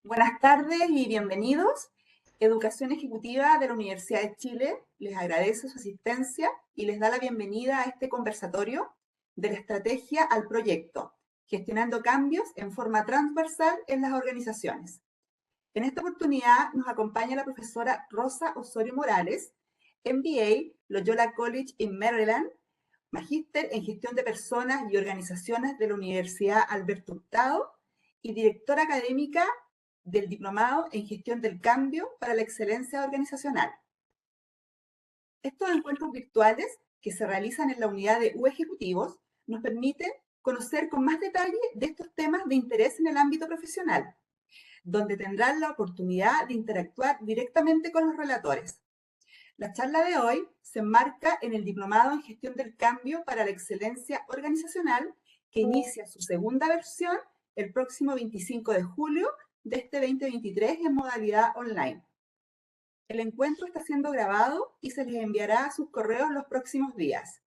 Buenas tardes y bienvenidos. Educación Ejecutiva de la Universidad de Chile les agradece su asistencia y les da la bienvenida a este conversatorio de la estrategia al proyecto, gestionando cambios en forma transversal en las organizaciones. En esta oportunidad nos acompaña la profesora Rosa Osorio Morales, MBA, Loyola College en Maryland, magíster en gestión de personas y organizaciones de la Universidad Alberto Hurtado y directora académica del Diplomado en Gestión del Cambio para la Excelencia Organizacional. Estos encuentros virtuales que se realizan en la unidad de U Ejecutivos nos permiten conocer con más detalle de estos temas de interés en el ámbito profesional, donde tendrán la oportunidad de interactuar directamente con los relatores. La charla de hoy se enmarca en el Diplomado en Gestión del Cambio para la Excelencia Organizacional, que inicia su segunda versión el próximo 25 de julio de este 2023 en modalidad online. El encuentro está siendo grabado y se les enviará a sus correos los próximos días.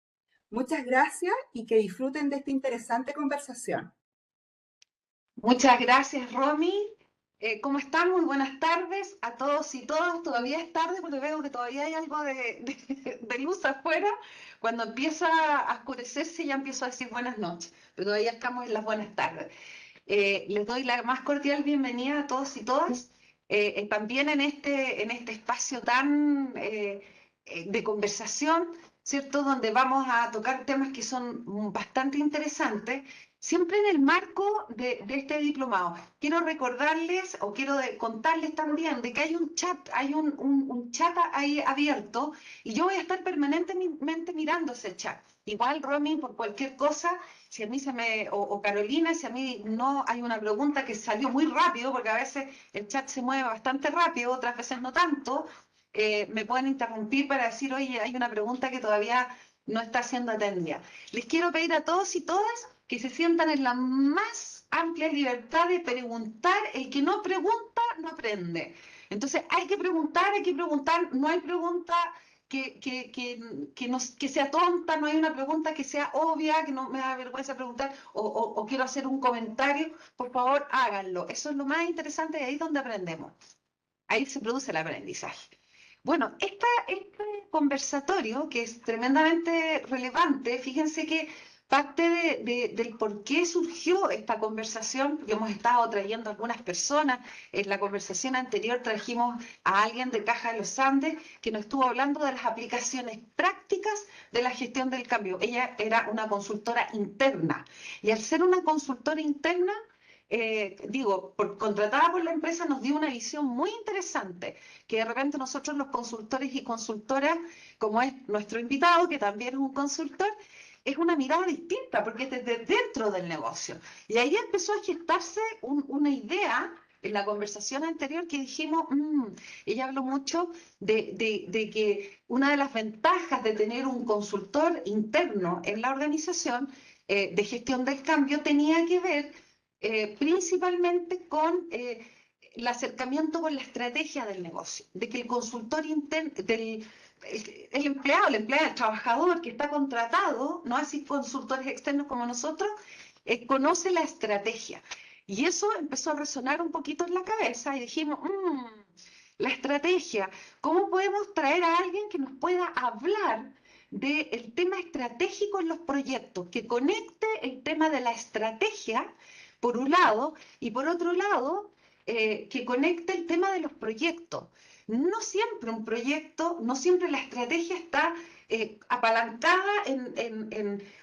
Muchas gracias y que disfruten de esta interesante conversación. Muchas gracias, Romy. ¿Cómo están? Muy buenas tardes a todos y todas. Todavía es tarde porque veo que todavía hay algo de luz afuera. Cuando empieza a oscurecerse ya empiezo a decir buenas noches, pero todavía estamos en las buenas tardes. Les doy la más cordial bienvenida a todos y todas. También en este espacio tan de conversación, ¿cierto? Donde vamos a tocar temas que son bastante interesantes, siempre en el marco de este diplomado. Quiero recordarles o contarles también de que hay un chat, hay un chat ahí abierto y yo voy a estar permanentemente mirando ese chat. Igual, Romy, por cualquier cosa, si a mí o Carolina, si a mí no hay una pregunta que salió muy rápido, porque a veces el chat se mueve bastante rápido, otras veces no tanto, me pueden interrumpir para decir, oye, hay una pregunta que todavía no está siendo atendida. Les quiero pedir a todos y todas que se sientan en la más amplia libertad de preguntar. El que no pregunta, no aprende. Entonces, hay que preguntar, no hay pregunta que sea tonta, no hay una pregunta que sea obvia, que no me da vergüenza preguntar, o quiero hacer un comentario, por favor, háganlo. Eso es lo más interesante y ahí es donde aprendemos. Ahí se produce el aprendizaje. Bueno, este conversatorio, que es tremendamente relevante, fíjense que parte del por qué surgió esta conversación, porque hemos estado trayendo algunas personas. En la conversación anterior trajimos a alguien de Caja de los Andes que nos estuvo hablando de las aplicaciones prácticas de la gestión del cambio. Ella era una consultora interna y al ser una consultora interna, contratada por la empresa, nos dio una visión muy interesante, que de repente nosotros los consultores y consultoras, como es nuestro invitado, que también es un consultor, es una mirada distinta, porque es desde dentro del negocio. Y ahí empezó a gestarse una idea en la conversación anterior que dijimos, ella habló mucho de que una de las ventajas de tener un consultor interno en la organización de gestión del cambio tenía que ver principalmente con el acercamiento con la estrategia del negocio, de que el consultor interno, el empleado, el trabajador que está contratado, no así consultores externos como nosotros, conoce la estrategia. Y eso empezó a resonar un poquito en la cabeza y dijimos, la estrategia, ¿cómo podemos traer a alguien que nos pueda hablar del tema estratégico en los proyectos, que conecte el tema de la estrategia, por un lado, y por otro lado, que conecte el tema de los proyectos? No siempre un proyecto, no siempre la estrategia está apalancada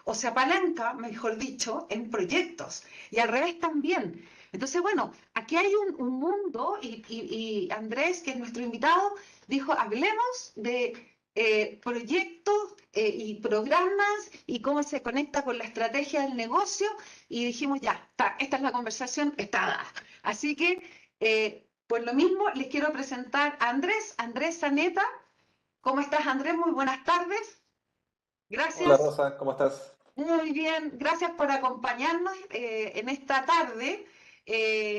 o se apalanca, mejor dicho, en proyectos. Y al revés también. Entonces, bueno, aquí hay un mundo y Andrés, que es nuestro invitado, dijo, hablemos de proyectos y programas y cómo se conecta con la estrategia del negocio, y dijimos, ya, esta es la conversación, está dada. Así que, por lo mismo, les quiero presentar a Andrés Zaneta. ¿Cómo estás, Andrés? Muy buenas tardes. Hola Gracias. Rosa, ¿cómo estás? Muy bien, gracias por acompañarnos en esta tarde.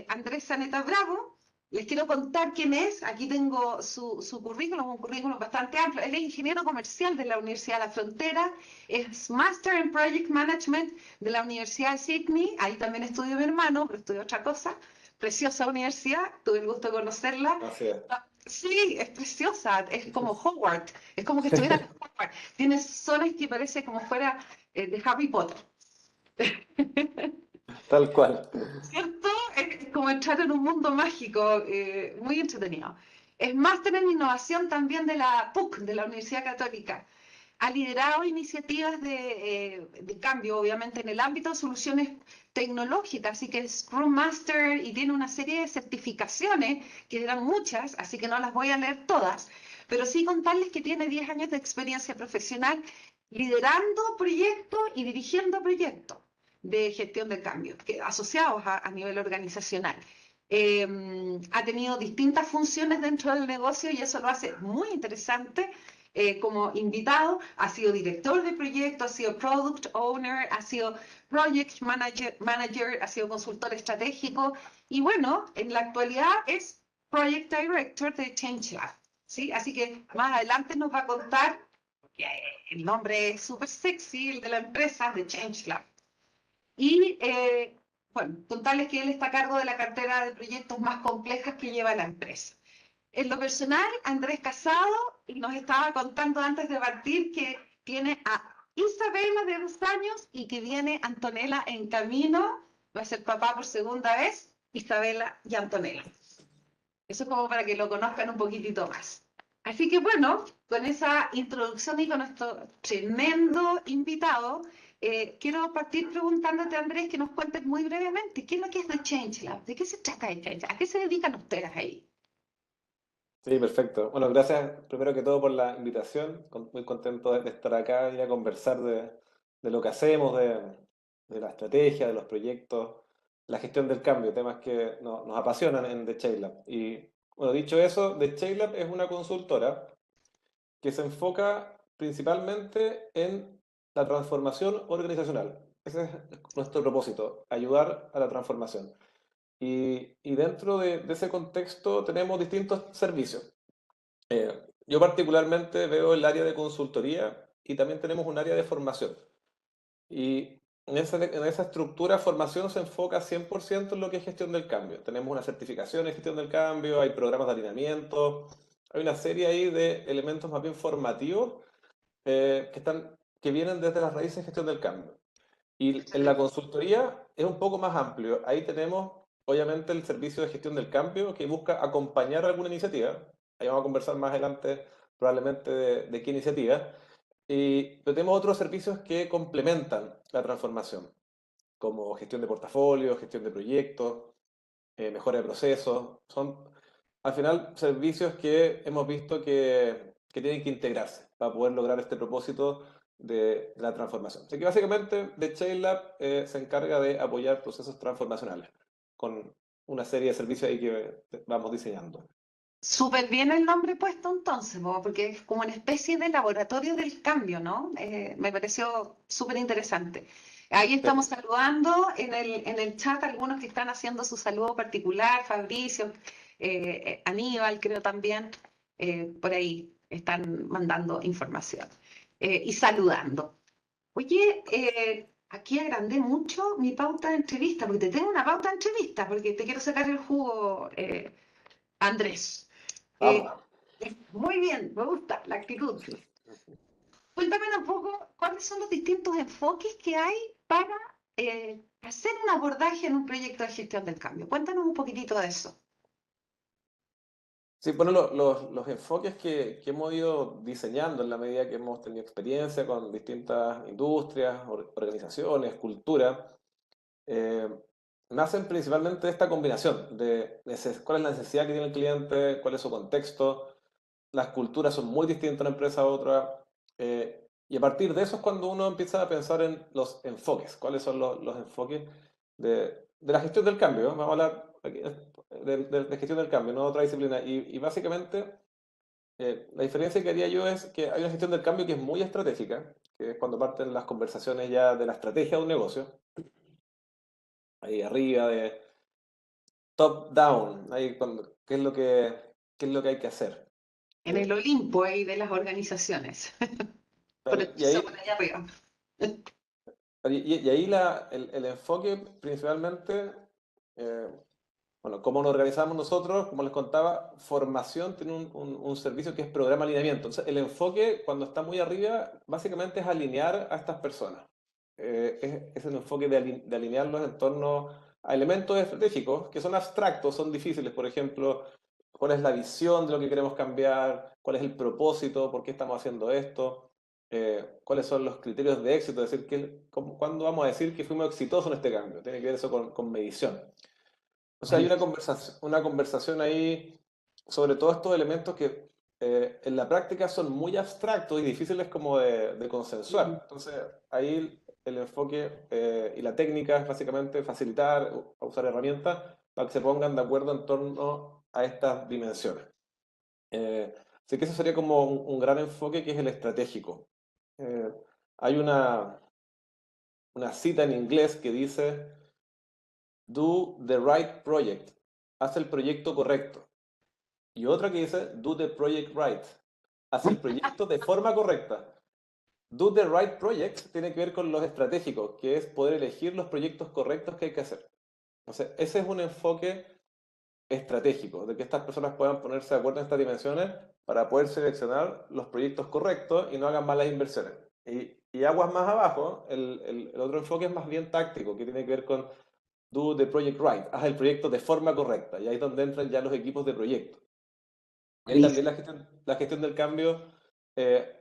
Andrés Zaneta Bravo, les quiero contar quién es. Aquí tengo su currículum, un currículum bastante amplio. Él es ingeniero comercial de la Universidad de la Frontera, es Master en Project Management de la Universidad de Sydney. Ahí también estudió mi hermano, pero estudió otra cosa. preciosa universidad, tuve el gusto de conocerla. Así es. Sí, es preciosa, es como Hogwarts, es como que estuviera en Hogwarts. Tiene zonas que parece como fuera de Harry Potter. Tal cual. ¿Cierto? Es como entrar en un mundo mágico, muy entretenido. Es máster en innovación también de la PUC, de la Universidad Católica. Ha liderado iniciativas de cambio, obviamente, en el ámbito de soluciones tecnológicas, así que es Scrum Master y tiene una serie de certificaciones, que eran muchas, así que no las voy a leer todas, pero sí contarles que tiene 10 años de experiencia profesional liderando proyectos y dirigiendo proyectos de gestión del cambio, asociados a nivel organizacional. Ha tenido distintas funciones dentro del negocio y eso lo hace muy interesante. Como invitado, ha sido director de proyecto, ha sido product owner, ha sido project manager, ha sido consultor estratégico y bueno, en la actualidad es project director de Change Lab, ¿sí? Así que más adelante nos va a contar, porque el nombre es súper sexy, el de la empresa, de Change Lab. Y bueno, contarles que él está a cargo de la cartera de proyectos más complejas que lleva la empresa. En lo personal, Andrés Casado, y nos estaba contando antes de partir que tiene a Isabela de 2 años y que viene Antonella en camino, va a ser papá por segunda vez, Isabela y Antonella. Eso es como para que lo conozcan un poquitito más. Así que bueno, con esa introducción y con nuestro tremendo invitado, quiero partir preguntándote, Andrés, que nos cuentes muy brevemente, ¿qué es lo que es The Change Lab? ¿De qué se trata The Change Lab? ¿A qué se dedican ustedes ahí? Sí, perfecto. Bueno, gracias primero que todo por la invitación. Muy contento de estar acá y a conversar de lo que hacemos, de la estrategia, de los proyectos, la gestión del cambio, temas que nos apasionan en The Change Lab. Y bueno, dicho eso, The Change Lab es una consultora que se enfoca principalmente en la transformación organizacional. Ese es nuestro propósito, ayudar a la transformación. Y dentro de ese contexto tenemos distintos servicios. Yo particularmente veo el área de consultoría y también tenemos un área de formación. Y en esa estructura, formación se enfoca 100% en lo que es gestión del cambio. Tenemos una certificación en gestión del cambio, hay programas de alineamiento, hay una serie ahí de elementos más bien formativos que vienen desde las raíces de gestión del cambio. Y en la consultoría es un poco más amplio. Ahí tenemos, obviamente, el servicio de gestión del cambio que busca acompañar alguna iniciativa. Ahí vamos a conversar más adelante probablemente de qué iniciativa. Pero tenemos otros servicios que complementan la transformación, como gestión de portafolio, gestión de proyectos, mejora de procesos. Son, al final, servicios que hemos visto que tienen que integrarse para poder lograr este propósito de la transformación. Así que básicamente The Change Lab se encarga de apoyar procesos transformacionales con una serie de servicios ahí que vamos diseñando. Súper bien el nombre puesto entonces, porque es como una especie de laboratorio del cambio, ¿no? Me pareció súper interesante. Ahí estamos saludando en el chat algunos que están haciendo su saludo particular, Fabricio, Aníbal creo también, por ahí están mandando información y saludando. Oye, aquí agrandé mucho mi pauta de entrevista, porque te tengo una pauta de entrevista, porque te quiero sacar el jugo, Andrés. Eh, Vamos. Muy bien, me gusta la actitud. Cuéntame un poco cuáles son los distintos enfoques que hay para hacer un abordaje en un proyecto de gestión del cambio. Cuéntanos un poquitito de eso. Sí, bueno, los enfoques que hemos ido diseñando en la medida que hemos tenido experiencia con distintas industrias, organizaciones, culturas, eh, nacen principalmente de esta combinación de cuál es la necesidad que tiene el cliente, cuál es su contexto, las culturas son muy distintas de una empresa a otra, y a partir de eso es cuando uno empieza a pensar en los enfoques, cuáles son los enfoques de la gestión del cambio, ¿no? Vamos a hablar aquí de gestión del cambio, no otra disciplina, y básicamente la diferencia que haría yo es que hay una gestión del cambio que es muy estratégica, que es cuando parten las conversaciones ya de la estrategia de un negocio, ahí arriba, de top down, ahí qué es lo que hay que hacer. En el Eh, Olimpo ahí de las organizaciones, por el y piso ahí, por allá arriba. y ahí el enfoque principalmente, eh, bueno, ¿cómo nos organizamos nosotros? Como les contaba, formación tiene un servicio que es programa de alineamiento. Entonces, el enfoque, cuando está muy arriba, básicamente es alinear a estas personas. Es el enfoque de alinearlos en torno a elementos estratégicos que son abstractos, son difíciles. Por ejemplo, ¿cuál es la visión de lo que queremos cambiar? ¿Cuál es el propósito? ¿Por qué estamos haciendo esto? ¿Cuáles son los criterios de éxito? Es decir, ¿cuándo vamos a decir que fuimos exitosos en este cambio? Tiene que ver eso con medición. O sea, hay Buenísimo. una conversación ahí sobre todos estos elementos que en la práctica son muy abstractos y difíciles como de consensuar. Entonces, ahí el enfoque y la técnica es básicamente facilitar, usar herramientas para que se pongan de acuerdo en torno a estas dimensiones. Así que eso sería como un gran enfoque que es el estratégico. Eh, Hay una cita en inglés que dice: Do the right project. Haz el proyecto correcto. Y otra que dice: Do the project right. Haz el proyecto de forma correcta. Do the right project tiene que ver con los estratégicos, que es poder elegir los proyectos correctos que hay que hacer. Entonces, ese es un enfoque estratégico, de que estas personas puedan ponerse de acuerdo en estas dimensiones para poder seleccionar los proyectos correctos y no hagan malas inversiones. Y aguas más abajo, el otro enfoque es más bien táctico, que tiene que ver con do the project right, haz el proyecto de forma correcta, y ahí es donde entran ya los equipos de proyecto. Y ahí también Buenísimo. la gestión del cambio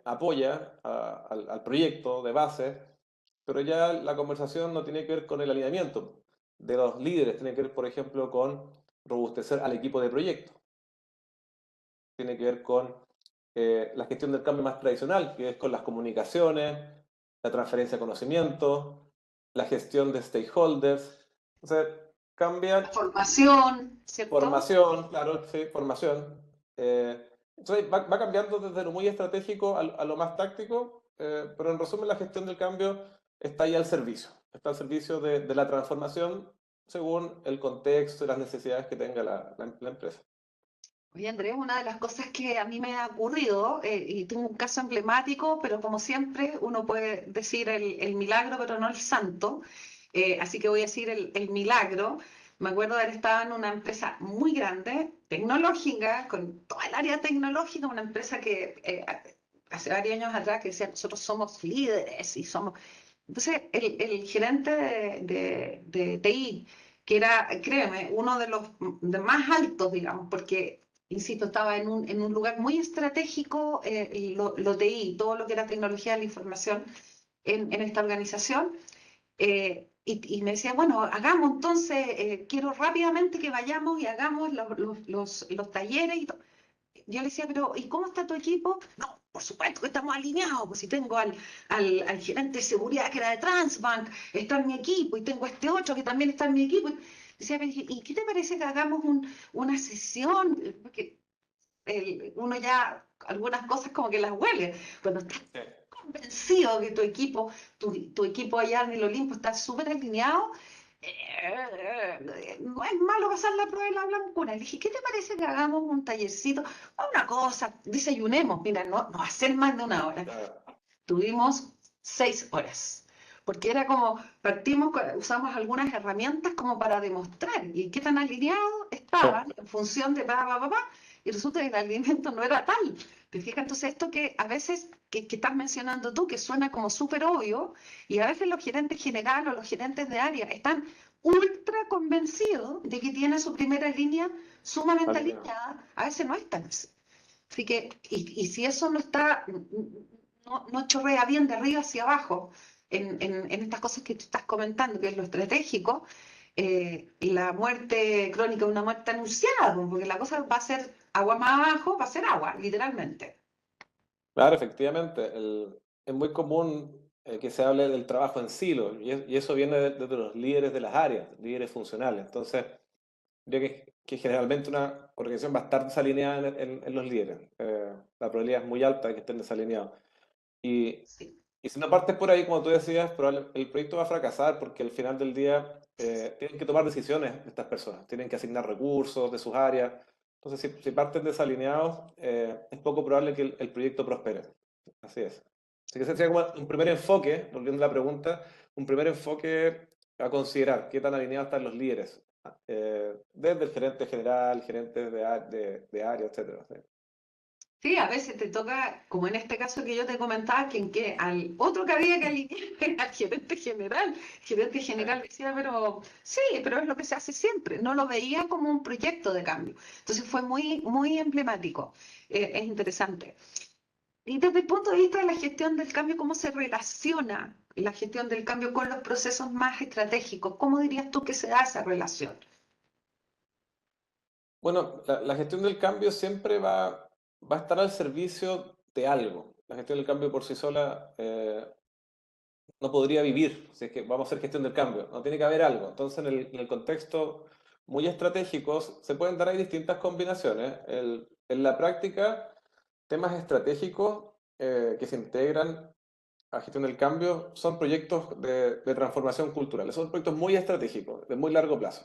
apoya al proyecto de base, pero ya la conversación no tiene que ver con el alineamiento de los líderes, tiene que ver, por ejemplo, con robustecer al equipo de proyecto. Tiene que ver con la gestión del cambio más tradicional, que es con las comunicaciones, la transferencia de conocimiento, la gestión de stakeholders. Entonces, cambian. La formación, ¿cierto? Formación, claro, sí, formación. Entonces va cambiando desde lo muy estratégico a lo más táctico, pero en resumen la gestión del cambio está ahí al servicio. Está al servicio de la transformación según el contexto y las necesidades que tenga la empresa. Oye, Andrés, una de las cosas que a mí me ha ocurrido, y tengo un caso emblemático, pero como siempre, uno puede decir el milagro, pero no el santo, así que voy a decir el milagro. Me acuerdo de haber estado en una empresa muy grande, tecnológica, con toda el área tecnológica, una empresa que hace varios años atrás que decía, nosotros somos líderes y somos... Entonces, el gerente de TI, que era, créeme, uno de los más altos, digamos, porque insisto, estaba en un lugar muy estratégico, lo TI, todo lo que era tecnología de la información en esta organización. Y me decía, bueno, hagamos entonces, quiero rápidamente que vayamos y hagamos los talleres y todo. Yo le decía, pero ¿y cómo está tu equipo? No, por supuesto que estamos alineados, pues si tengo al gerente de seguridad que era de Transbank, está en mi equipo, y tengo este otro que también está en mi equipo. Decía, ¿y qué te parece que hagamos una sesión? Porque uno ya algunas cosas como que las huele. Cuando estás Sí. convencido que tu equipo allá en el Olimpo está súper alineado, no es malo pasar la prueba de la blancura. Le dije, ¿qué te parece que hagamos un tallercito? Una cosa, desayunemos, mira, no va a ser más de una hora. Claro. Tuvimos 6 horas. Porque era como, usamos algunas herramientas como para demostrar y qué tan alineados estaban en función de y resulta que el alineamiento no era tal. ¿Te fijas? Entonces, esto que a veces que estás mencionando tú, que suena como súper obvio, y a veces los gerentes generales o los gerentes de área están ultra convencidos de que tiene su primera línea sumamente Alineado. alineada, a veces no es tan así. Así que, y si eso no está, no chorrea bien de arriba hacia abajo en estas cosas que tú estás comentando, que es lo estratégico, la muerte crónica es una muerte anunciada, porque la cosa va a ser agua más abajo, va a ser agua, literalmente. Claro, efectivamente. Es muy común que se hable del trabajo en silo, y eso viene de los líderes de las áreas, líderes funcionales. Entonces, creo que generalmente una organización va a estar desalineada en los líderes. La probabilidad es muy alta de que estén desalineados. Y, Sí. y si no partes por ahí, como tú decías, el proyecto va a fracasar porque al final del día tienen que tomar decisiones estas personas, tienen que asignar recursos de sus áreas. Entonces, si parten desalineados, es poco probable que el proyecto prospere. Así es. Así que ese sería como un primer enfoque, volviendo a la pregunta, un primer enfoque a considerar qué tan alineados están los líderes desde el gerente general, gerentes de área, etcétera. ¿Sí? Sí, a veces te toca, como en este caso que yo te comentaba, que al otro que había que alinear era al gerente general. El gerente general decía, pero sí, pero es lo que se hace siempre. No lo veía como un proyecto de cambio. Entonces fue muy, muy emblemático. Es interesante. Y desde el punto de vista de la gestión del cambio, ¿cómo se relaciona la gestión del cambio con los procesos más estratégicos? ¿Cómo dirías tú que se da esa relación? Bueno, la gestión del cambio siempre va a estar al servicio de algo. La gestión del cambio por sí sola no podría vivir si es que vamos a hacer gestión del cambio. No tiene que haber algo. Entonces, en el contexto muy estratégico, se pueden dar ahí distintas combinaciones. En la práctica, temas estratégicos que se integran a gestión del cambio son proyectos de transformación cultural. Son proyectos muy estratégicos, de muy largo plazo.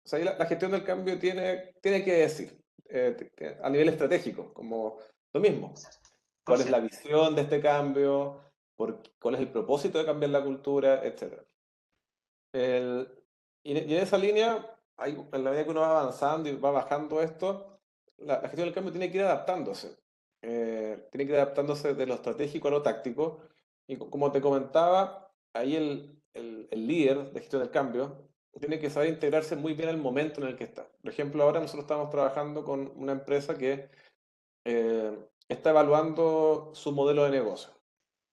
O sea, ahí la gestión del cambio tiene que decir a nivel estratégico, como lo mismo. Por ¿Cuál es la cierto. visión de este cambio? ¿Cuál es el propósito de cambiar la cultura? Etcétera. El, y en esa línea, en la medida que uno va avanzando y va bajando esto, la gestión del cambio tiene que ir adaptándose. Tiene que ir adaptándose de lo estratégico a lo táctico. Y como te comentaba, ahí el líder de gestión del cambio tiene que saber integrarse muy bien al momento en el que está. Por ejemplo, ahora nosotros estamos trabajando con una empresa que está evaluando su modelo de negocio.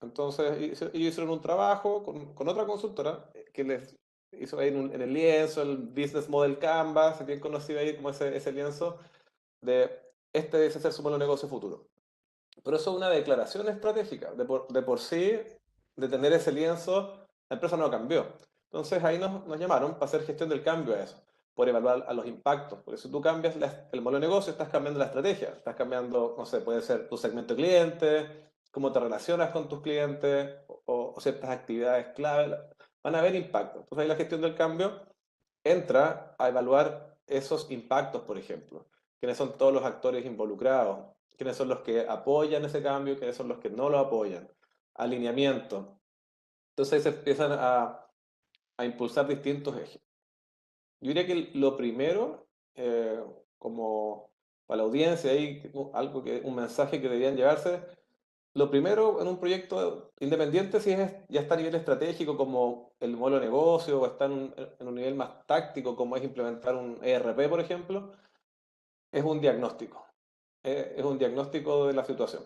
Entonces, ellos hicieron un trabajo con otra consultora que les hizo ahí en el lienzo, el Business Model Canvas, bien conocido ahí como ese lienzo de este debe ser su modelo de negocio futuro. Pero eso es una declaración estratégica. De por sí, de tener ese lienzo, la empresa no cambió. Entonces ahí nos llamaron para hacer gestión del cambio a eso, por evaluar a los impactos. Porque si tú cambias el modelo de negocio, estás cambiando la estrategia. Estás cambiando, no sé, puede ser tu segmento de clientes, cómo te relacionas con tus clientes o ciertas actividades clave. Van a haber impactos. Entonces ahí la gestión del cambio entra a evaluar esos impactos, por ejemplo. ¿Quiénes son todos los actores involucrados? ¿Quiénes son los que apoyan ese cambio? ¿Quiénes son los que no lo apoyan? Alineamiento. Entonces ahí se empiezan a impulsar distintos ejes. Yo diría que lo primero, como para la audiencia, ahí, un mensaje que deberían llevarse, lo primero en un proyecto independiente, si ya está a nivel estratégico como el modelo de negocio, o está en un nivel más táctico como es implementar un ERP, por ejemplo, es un diagnóstico. Es un diagnóstico de la situación.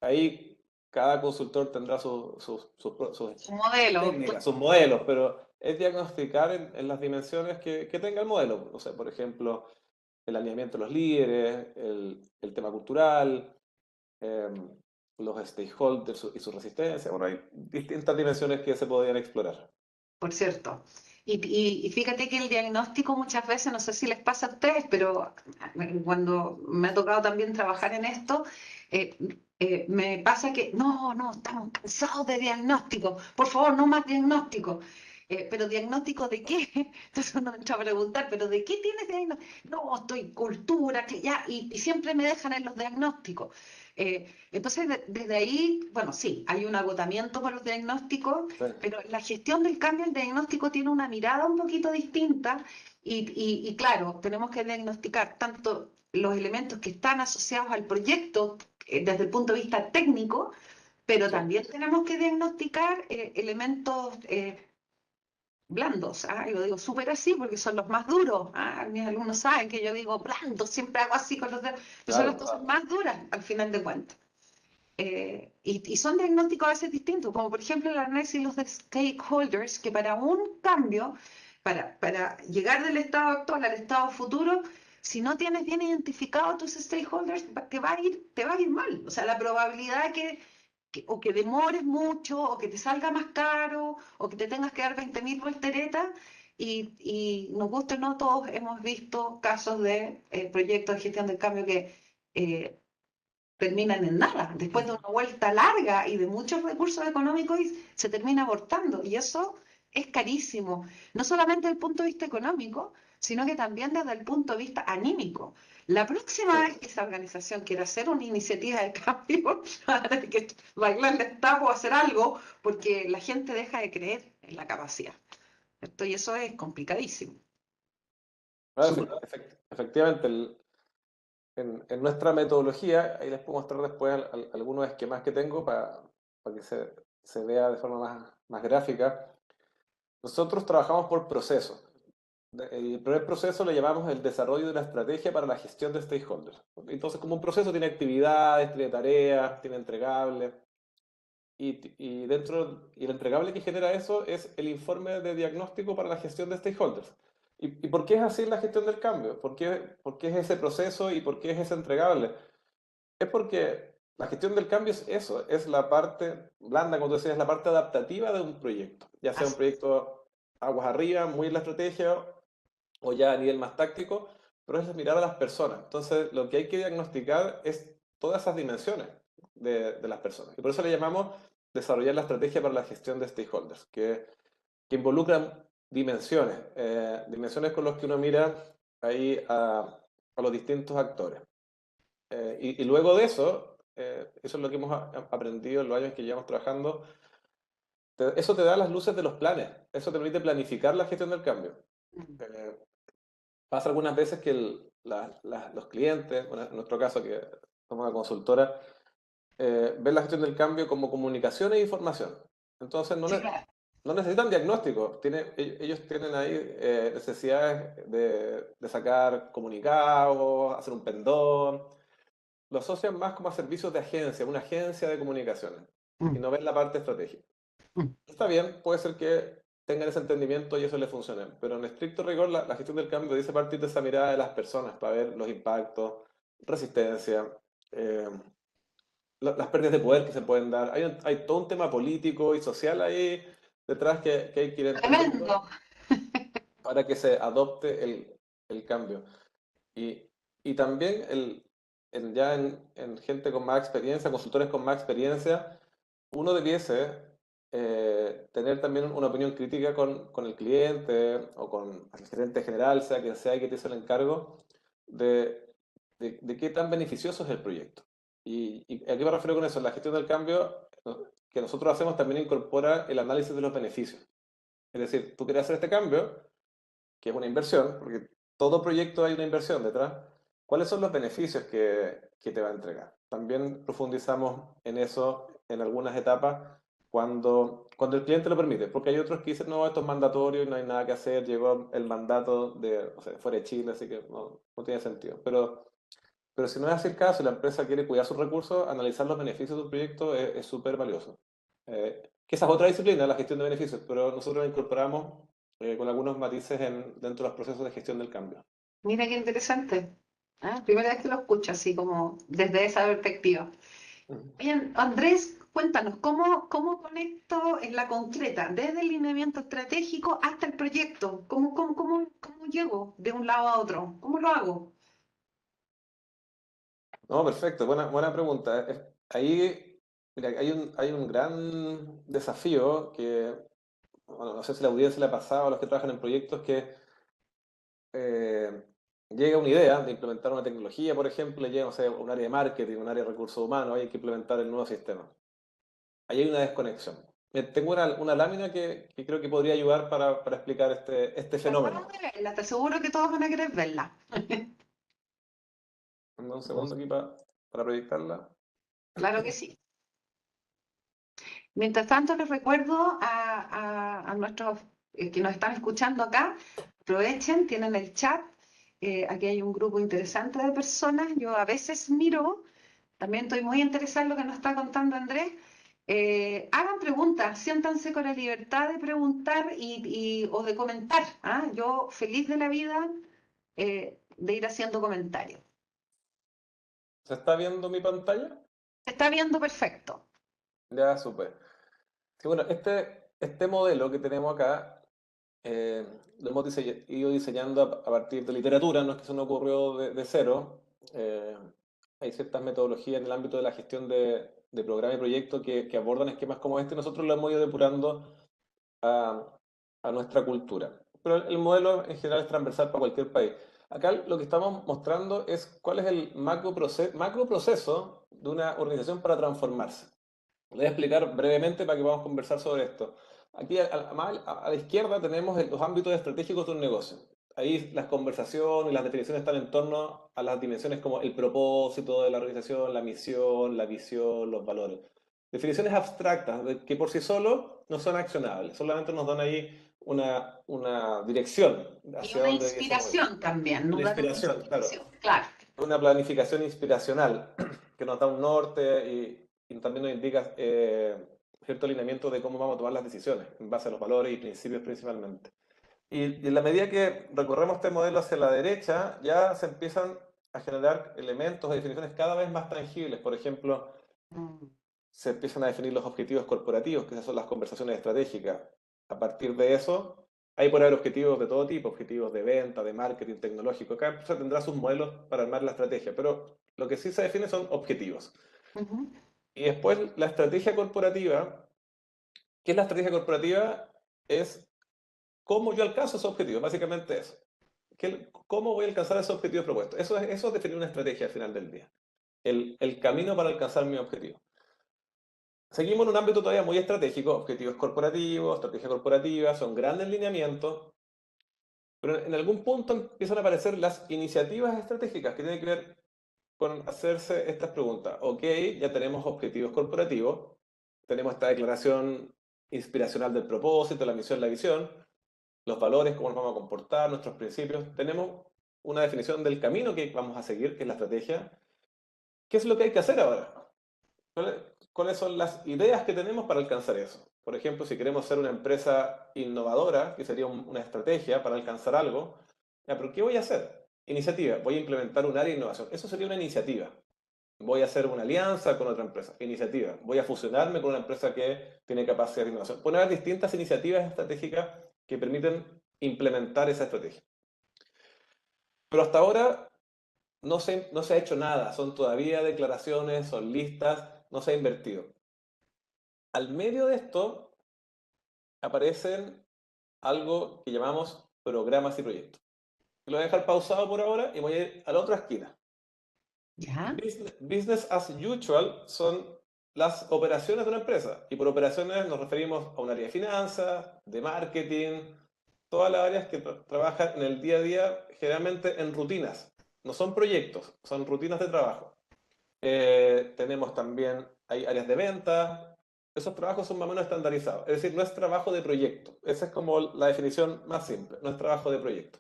Ahí cada consultor tendrá sus Su modelo. técnicas, sus modelos, pero es diagnosticar en las dimensiones que tenga el modelo. O sea, por ejemplo, el alineamiento de los líderes, el tema cultural, em, los stakeholders y su resistencia. Bueno, hay distintas dimensiones que se podrían explorar. Por cierto. Y fíjate que el diagnóstico muchas veces, no sé si les pasa a ustedes, pero cuando me ha tocado también trabajar en esto, eh, me pasa que no, estamos cansados de diagnóstico, por favor, no más diagnóstico. Pero diagnóstico de qué? Entonces uno entra a preguntar, ¿pero de qué tienes diagnóstico? No, estoy cultura, que ya, y siempre me dejan en los diagnósticos. Entonces, desde ahí, bueno, sí, hay un agotamiento con los diagnósticos, Sí, pero la gestión del cambio, el diagnóstico tiene una mirada un poquito distinta y claro, tenemos que diagnosticar tanto los elementos que están asociados al proyecto desde el punto de vista técnico, pero sí, también tenemos que diagnosticar elementos blandos. Y lo digo súper así porque son los más duros. Mis alumnos saben que yo digo blandos, siempre hago así con los dedos, pero son las claro. cosas más duras al final de cuentas. Y son diagnósticos a veces distintos, como por ejemplo el análisis de los de stakeholders, que para un cambio, para llegar del estado actual al estado futuro, si no tienes bien identificados tus stakeholders, te va a ir mal. O sea, la probabilidad o que demores mucho, o que te salga más caro, o que te tengas que dar 20.000 volteretas, y nos guste o no, todos hemos visto casos de proyectos de gestión del cambio que eh, terminan en nada. Después de una vuelta larga y de muchos recursos económicos, se termina abortando. Y eso es carísimo, no solamente desde el punto de vista económico, sino que también desde el punto de vista anímico. La próxima Sí. vez que esa organización quiera hacer una iniciativa de cambio, va a tener que bailarle tapo o hacer algo, porque la gente deja de creer en la capacidad. ¿Cierto? Y eso es complicadísimo. Ah, efectivamente, en nuestra metodología, ahí les puedo mostrar después algunos esquemas que tengo para que se vea de forma más gráfica. Nosotros trabajamos por procesos. El primer proceso le llamamos el desarrollo de una estrategia para la gestión de stakeholders. Entonces, como un proceso tiene actividades, tiene tareas, tiene entregables, y el entregable que genera eso es el informe de diagnóstico para la gestión de stakeholders. ¿Y por qué es así la gestión del cambio? ¿Por qué es ese proceso y por qué es ese entregable? Es porque la gestión del cambio es eso, es la parte blanda, como tú decías, es la parte adaptativa de un proyecto, ya sea un Así. proyecto aguas arriba, muy en la estrategia, o ya a nivel más táctico, pero es mirar a las personas. Entonces, lo que hay que diagnosticar es todas esas dimensiones de las personas. Y por eso le llamamos desarrollar la estrategia para la gestión de stakeholders, que involucran dimensiones con las que uno mira ahí a los distintos actores. Y luego de eso, eso es lo que hemos aprendido en los años que llevamos trabajando, eso te da las luces de los planes, eso te permite planificar la gestión del cambio. Mm. Eh, Pasa algunas veces que los clientes, bueno, en nuestro caso que somos una consultora, ven la gestión del cambio como comunicación e información. Entonces Sí, claro. no necesitan diagnóstico, ellos tienen ahí necesidades de sacar comunicados, hacer un pendón, lo asocian más como a servicios de agencia, una agencia de comunicaciones, y Mm, no ven la parte estratégica. mm. Está bien, puede ser que tengan ese entendimiento y eso les funcione, pero en estricto rigor la gestión del cambio dice partir de esa mirada de las personas para ver los impactos, resistencia, eh, las pérdidas de poder que se pueden dar. Hay todo un tema político y social ahí detrás que hay que ir entendiendo Tremendo. para que se adopte el cambio. Y, y también ya en gente con más experiencia, consultores con más experiencia, uno debiese tener también una opinión crítica con el cliente o con el gerente general, sea quien sea que te hizo el encargo, de, de qué tan beneficioso es el proyecto. ¿Y a qué me refiero con eso? La gestión del cambio que nosotros hacemos también incorpora el análisis de los beneficios. Es decir, tú quieres hacer este cambio, que es una inversión, porque todo proyecto hay una inversión detrás. ¿Cuáles son los beneficios que te va a entregar? También profundizamos en eso en algunas etapas cuando el cliente lo permite, porque hay otros que dicen, no, esto es mandatorio y no hay nada que hacer, llegó el mandato de, o sea, fuera de Chile, así que no tiene sentido. Pero si no es así el caso y la empresa quiere cuidar sus recursos, analizar los beneficios de un proyecto es súper valioso. Que esa es otra disciplina, la gestión de beneficios, pero nosotros la incorporamos con algunos matices dentro de los procesos de gestión del cambio. Mira qué interesante. Ah, primera vez que lo escucho así como desde esa perspectiva. Ujú. Bien, Andrés, cuéntanos, ¿cómo conecto en la concreta, desde el lineamiento estratégico hasta el proyecto? ¿Cómo llego de un lado a otro? ¿Cómo lo hago? No, perfecto, buena pregunta. Ahí, mira, hay un gran desafío que, bueno, no sé si la audiencia le ha pasado a los que trabajan en proyectos que eh, llega una idea de implementar una tecnología, por ejemplo, le llega, no sé, un área de marketing, un área de recursos humanos, hay que implementar el nuevo sistema. Ahí hay una desconexión. Tengo una lámina que creo que podría ayudar para explicar este Tratamos fenómeno. de verla, te aseguro que todos van a querer verla. Dame un segundo aquí para proyectarla. Claro que sí. Mientras tanto, les recuerdo a nuestros que nos están escuchando acá, aprovechen, tienen el chat. Aquí hay un grupo interesante de personas. Yo a veces miro, también estoy muy interesada en lo que nos está contando Andrés. Hagan preguntas, siéntanse con la libertad de preguntar o de comentar. ¿Ah? Yo feliz de la vida de ir haciendo comentarios. ¿Se está viendo mi pantalla? Se está viendo perfecto. Ya, súper. Sí, bueno, este modelo que tenemos acá lo hemos ido diseñando a partir de literatura, no es que eso no ocurrió de cero. Eh, Hay ciertas metodologías en el ámbito de la gestión de programa y proyecto que abordan esquemas como este, y nosotros lo hemos ido depurando a, a nuestra cultura. Pero el modelo en general es transversal para cualquier país. Acá lo que estamos mostrando es cuál es el macro proceso de una organización para transformarse. Le voy a explicar brevemente para que podamos conversar sobre esto. Aquí a la izquierda tenemos los ámbitos estratégicos de un negocio. ahí las conversaciones y las definiciones están en torno a las dimensiones como el propósito de la organización, la misión, la visión, los valores. Definiciones abstractas que por sí solo no son accionables, solamente nos dan ahí una dirección Y hacia una dónde debiésemos ir. inspiración también, Una nos dan una inspiración, claro. inspiración, claro. Una planificación inspiracional que nos da un norte y también nos indica cierto alineamiento de cómo vamos a tomar las decisiones en base a los valores y principios principalmente. Y en la medida que recorremos este modelo hacia la derecha, ya se empiezan a generar elementos o definiciones cada vez más tangibles. Por ejemplo, Mm. se empiezan a definir los objetivos corporativos, que esas son las conversaciones estratégicas. A partir de eso, hay por haber objetivos de todo tipo, objetivos de venta, de marketing, tecnológico. Cada empresa tendrá sus modelos para armar la estrategia, pero lo que sí se define son objetivos. Ujú. Y después la estrategia corporativa. ¿Qué es la estrategia corporativa? Es cómo yo alcanzo esos objetivos, básicamente eso. ¿Cómo voy a alcanzar esos objetivos propuestos? Eso es definir una estrategia al final del día. El camino para alcanzar mi objetivo. Seguimos en un ámbito todavía muy estratégico, objetivos corporativos, estrategia corporativa, son grandes lineamientos, pero en algún punto empiezan a aparecer las iniciativas estratégicas que tienen que ver con hacerse estas preguntas. Ok, ya tenemos objetivos corporativos, tenemos esta declaración inspiracional del propósito, la misión, la visión, los valores, cómo nos vamos a comportar, nuestros principios. Tenemos una definición del camino que vamos a seguir, que es la estrategia. ¿Qué es lo que hay que hacer ahora? ¿Cuáles son las ideas que tenemos para alcanzar eso? Por ejemplo, si queremos ser una empresa innovadora, que sería una estrategia para alcanzar algo, ya, ¿pero qué voy a hacer? Iniciativa. Voy a implementar un área de innovación. Eso sería una iniciativa. Voy a hacer una alianza con otra empresa. Iniciativa. Voy a fusionarme con una empresa que tiene capacidad de innovación. Pueden haber distintas iniciativas estratégicas que permiten implementar esa estrategia. Pero hasta ahora no se ha hecho nada. Son todavía declaraciones, son listas, no se ha invertido. Al medio de esto aparecen algo que llamamos programas y proyectos. Lo voy a dejar pausado por ahora y voy a ir a la otra esquina. ¿Ya? Business as usual son las operaciones de una empresa. Y por operaciones nos referimos a un área de finanzas, de marketing, todas las áreas que trabajan en el día a día, generalmente en rutinas. No son proyectos, son rutinas de trabajo. Tenemos también, hay áreas de venta. Esos trabajos son más o menos estandarizados. Es decir, no es trabajo de proyecto. Esa es como la definición más simple. No es trabajo de proyecto.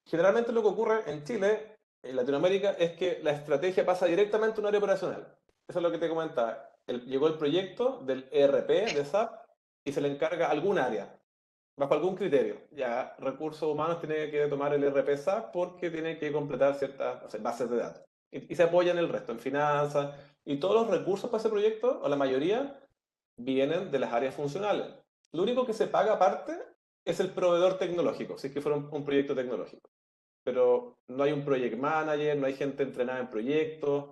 Generalmente lo que ocurre en Chile, en Latinoamérica, es que la estrategia pasa directamente a un área operacional. Eso es lo que te comentaba. Llegó el proyecto del ERP, de SAP, y se le encarga a algún área, bajo algún criterio. Ya recursos humanos tiene que tomar el ERP SAP porque tiene que completar ciertas, o sea, bases de datos. Y se apoya en el resto, en finanzas. Y todos los recursos para ese proyecto, o la mayoría, vienen de las áreas funcionales. Lo único que se paga aparte es el proveedor tecnológico, si es que fuera un proyecto tecnológico. Pero no hay un project manager, no hay gente entrenada en proyectos.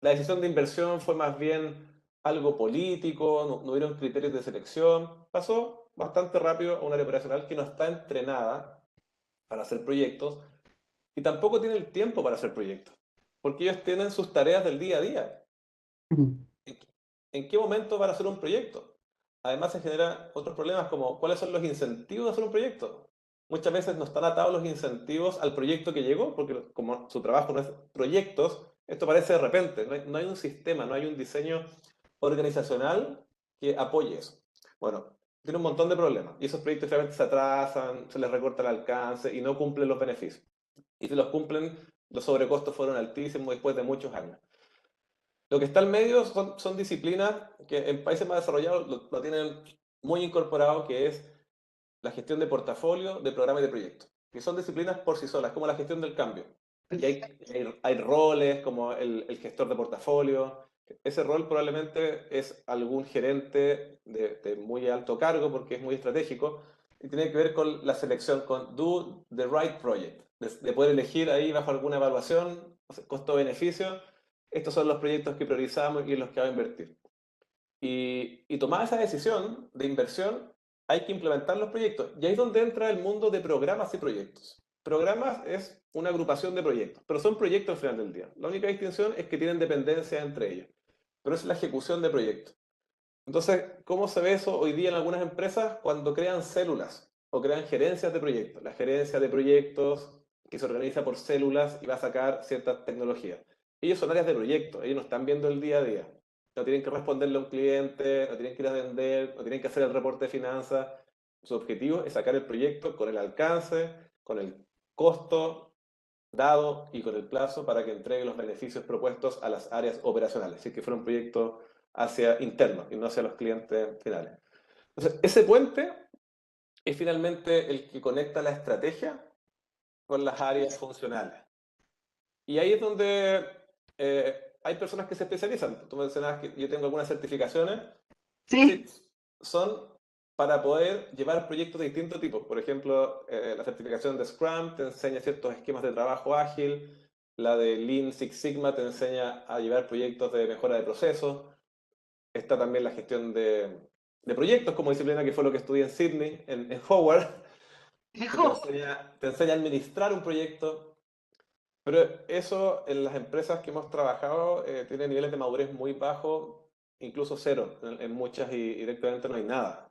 La decisión de inversión fue más bien algo político, no hubieron criterios de selección. Pasó bastante rápido a un área operacional que no está entrenada para hacer proyectos y tampoco tiene el tiempo para hacer proyectos, porque ellos tienen sus tareas del día a día. Mm. ¿En qué momento van a hacer un proyecto? Además se generan otros problemas como cuáles son los incentivos de hacer un proyecto. Muchas veces no están atados los incentivos al proyecto que llegó, porque como su trabajo no es proyectos, esto parece de repente, no hay un sistema, no hay un diseño organizacional que apoye eso. Bueno, tiene un montón de problemas y esos proyectos realmente se atrasan, se les recorta el alcance y no cumplen los beneficios. Y si los cumplen, los sobrecostos fueron altísimos después de muchos años. Lo que está al medio son disciplinas que en países más desarrollados lo tienen muy incorporado, que es la gestión de portafolio, de programas y de proyectos, que son disciplinas por sí solas, como la gestión del cambio. Y hay roles como el gestor de portafolio. Ese rol probablemente es algún gerente de muy alto cargo porque es muy estratégico y tiene que ver con la selección, con do the right project, de poder elegir ahí bajo alguna evaluación, o sea, costo-beneficio. Estos son los proyectos que priorizamos y en los que vamos a invertir. Y tomada esa decisión de inversión, hay que implementar los proyectos. Y ahí es donde entra el mundo de programas y proyectos. Programas es una agrupación de proyectos, pero son proyectos al final del día. La única distinción es que tienen dependencia entre ellos, pero es la ejecución de proyectos. Entonces, ¿cómo se ve eso hoy día en algunas empresas? Cuando crean células. o crean gerencias de proyectos. La gerencia de proyectos que se organiza por células y va a sacar ciertas tecnologías. Ellos son áreas de proyecto, ellos no están viendo el día a día. No tienen que responderle a un cliente, no tienen que ir a vender, no tienen que hacer el reporte de finanzas. Su objetivo es sacar el proyecto con el alcance, con el costo dado y con el plazo para que entregue los beneficios propuestos a las áreas operacionales. Así que fuera un proyecto hacia interno y no hacia los clientes finales. Entonces, ese puente es finalmente el que conecta la estrategia con las áreas funcionales. Y ahí es donde hay personas que se especializan. Tú mencionabas que yo tengo algunas certificaciones. Sí, Sí, son para poder llevar proyectos de distintos tipos. Por ejemplo, la certificación de Scrum te enseña ciertos esquemas de trabajo ágil, la de Lean Six Sigma te enseña a llevar proyectos de mejora de procesos. Está también la gestión de proyectos como disciplina, que fue lo que estudié en Sydney, en Howard, que mejor. te enseña a administrar un proyecto. Pero eso en las empresas que hemos trabajado tiene niveles de madurez muy bajos, incluso cero en muchas, y directamente no hay nada.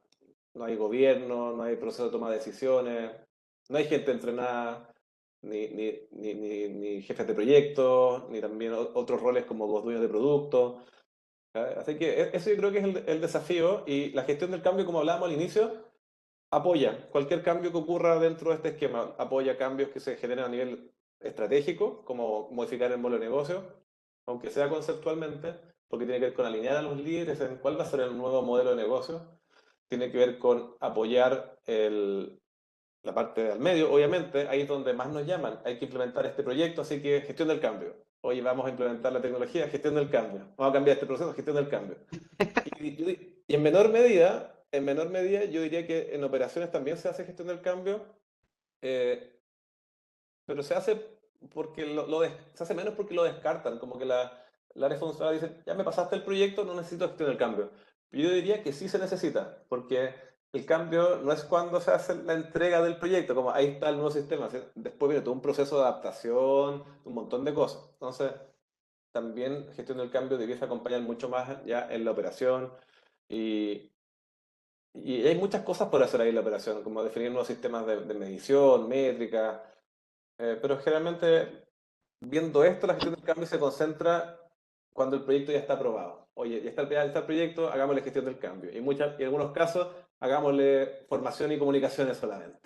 No hay gobierno, no hay proceso de toma de decisiones, no hay gente entrenada, ni jefes de proyectos, ni también otros roles como los dueños de productos. Así que eso yo creo que es el desafío, y la gestión del cambio, como hablábamos al inicio, apoya cualquier cambio que ocurra dentro de este esquema, apoya cambios que se generen a nivel estratégico, como modificar el modelo de negocio, aunque sea conceptualmente, porque tiene que ver con alinear a los líderes en cuál va a ser el nuevo modelo de negocio, tiene que ver con apoyar la parte del medio, obviamente, ahí es donde más nos llaman, hay que implementar este proyecto, así que gestión del cambio. Oye, vamos a implementar la tecnología, gestión del cambio. Vamos a cambiar este proceso, gestión del cambio. Y en menor medida, yo diría que en operaciones también se hace gestión del cambio, eh, pero se hace porque se hace menos porque lo descartan, como que la área funcional dice, ya me pasaste el proyecto, no necesito gestión del cambio. Yo diría que sí se necesita, porque el cambio no es cuando se hace la entrega del proyecto, como ahí está el nuevo sistema, ¿sí? Después viene todo un proceso de adaptación, un montón de cosas. Entonces, también gestión del cambio debiese acompañar mucho más ya en la operación, y, y hay muchas cosas por hacer ahí en la operación, como definir nuevos sistemas de medición, métricas, pero generalmente viendo esto, la gestión del cambio se concentra cuando el proyecto ya está aprobado. Oye, ya está el proyecto, hagámosle gestión del cambio. Y en algunos casos, hagámosle formación y comunicaciones solamente.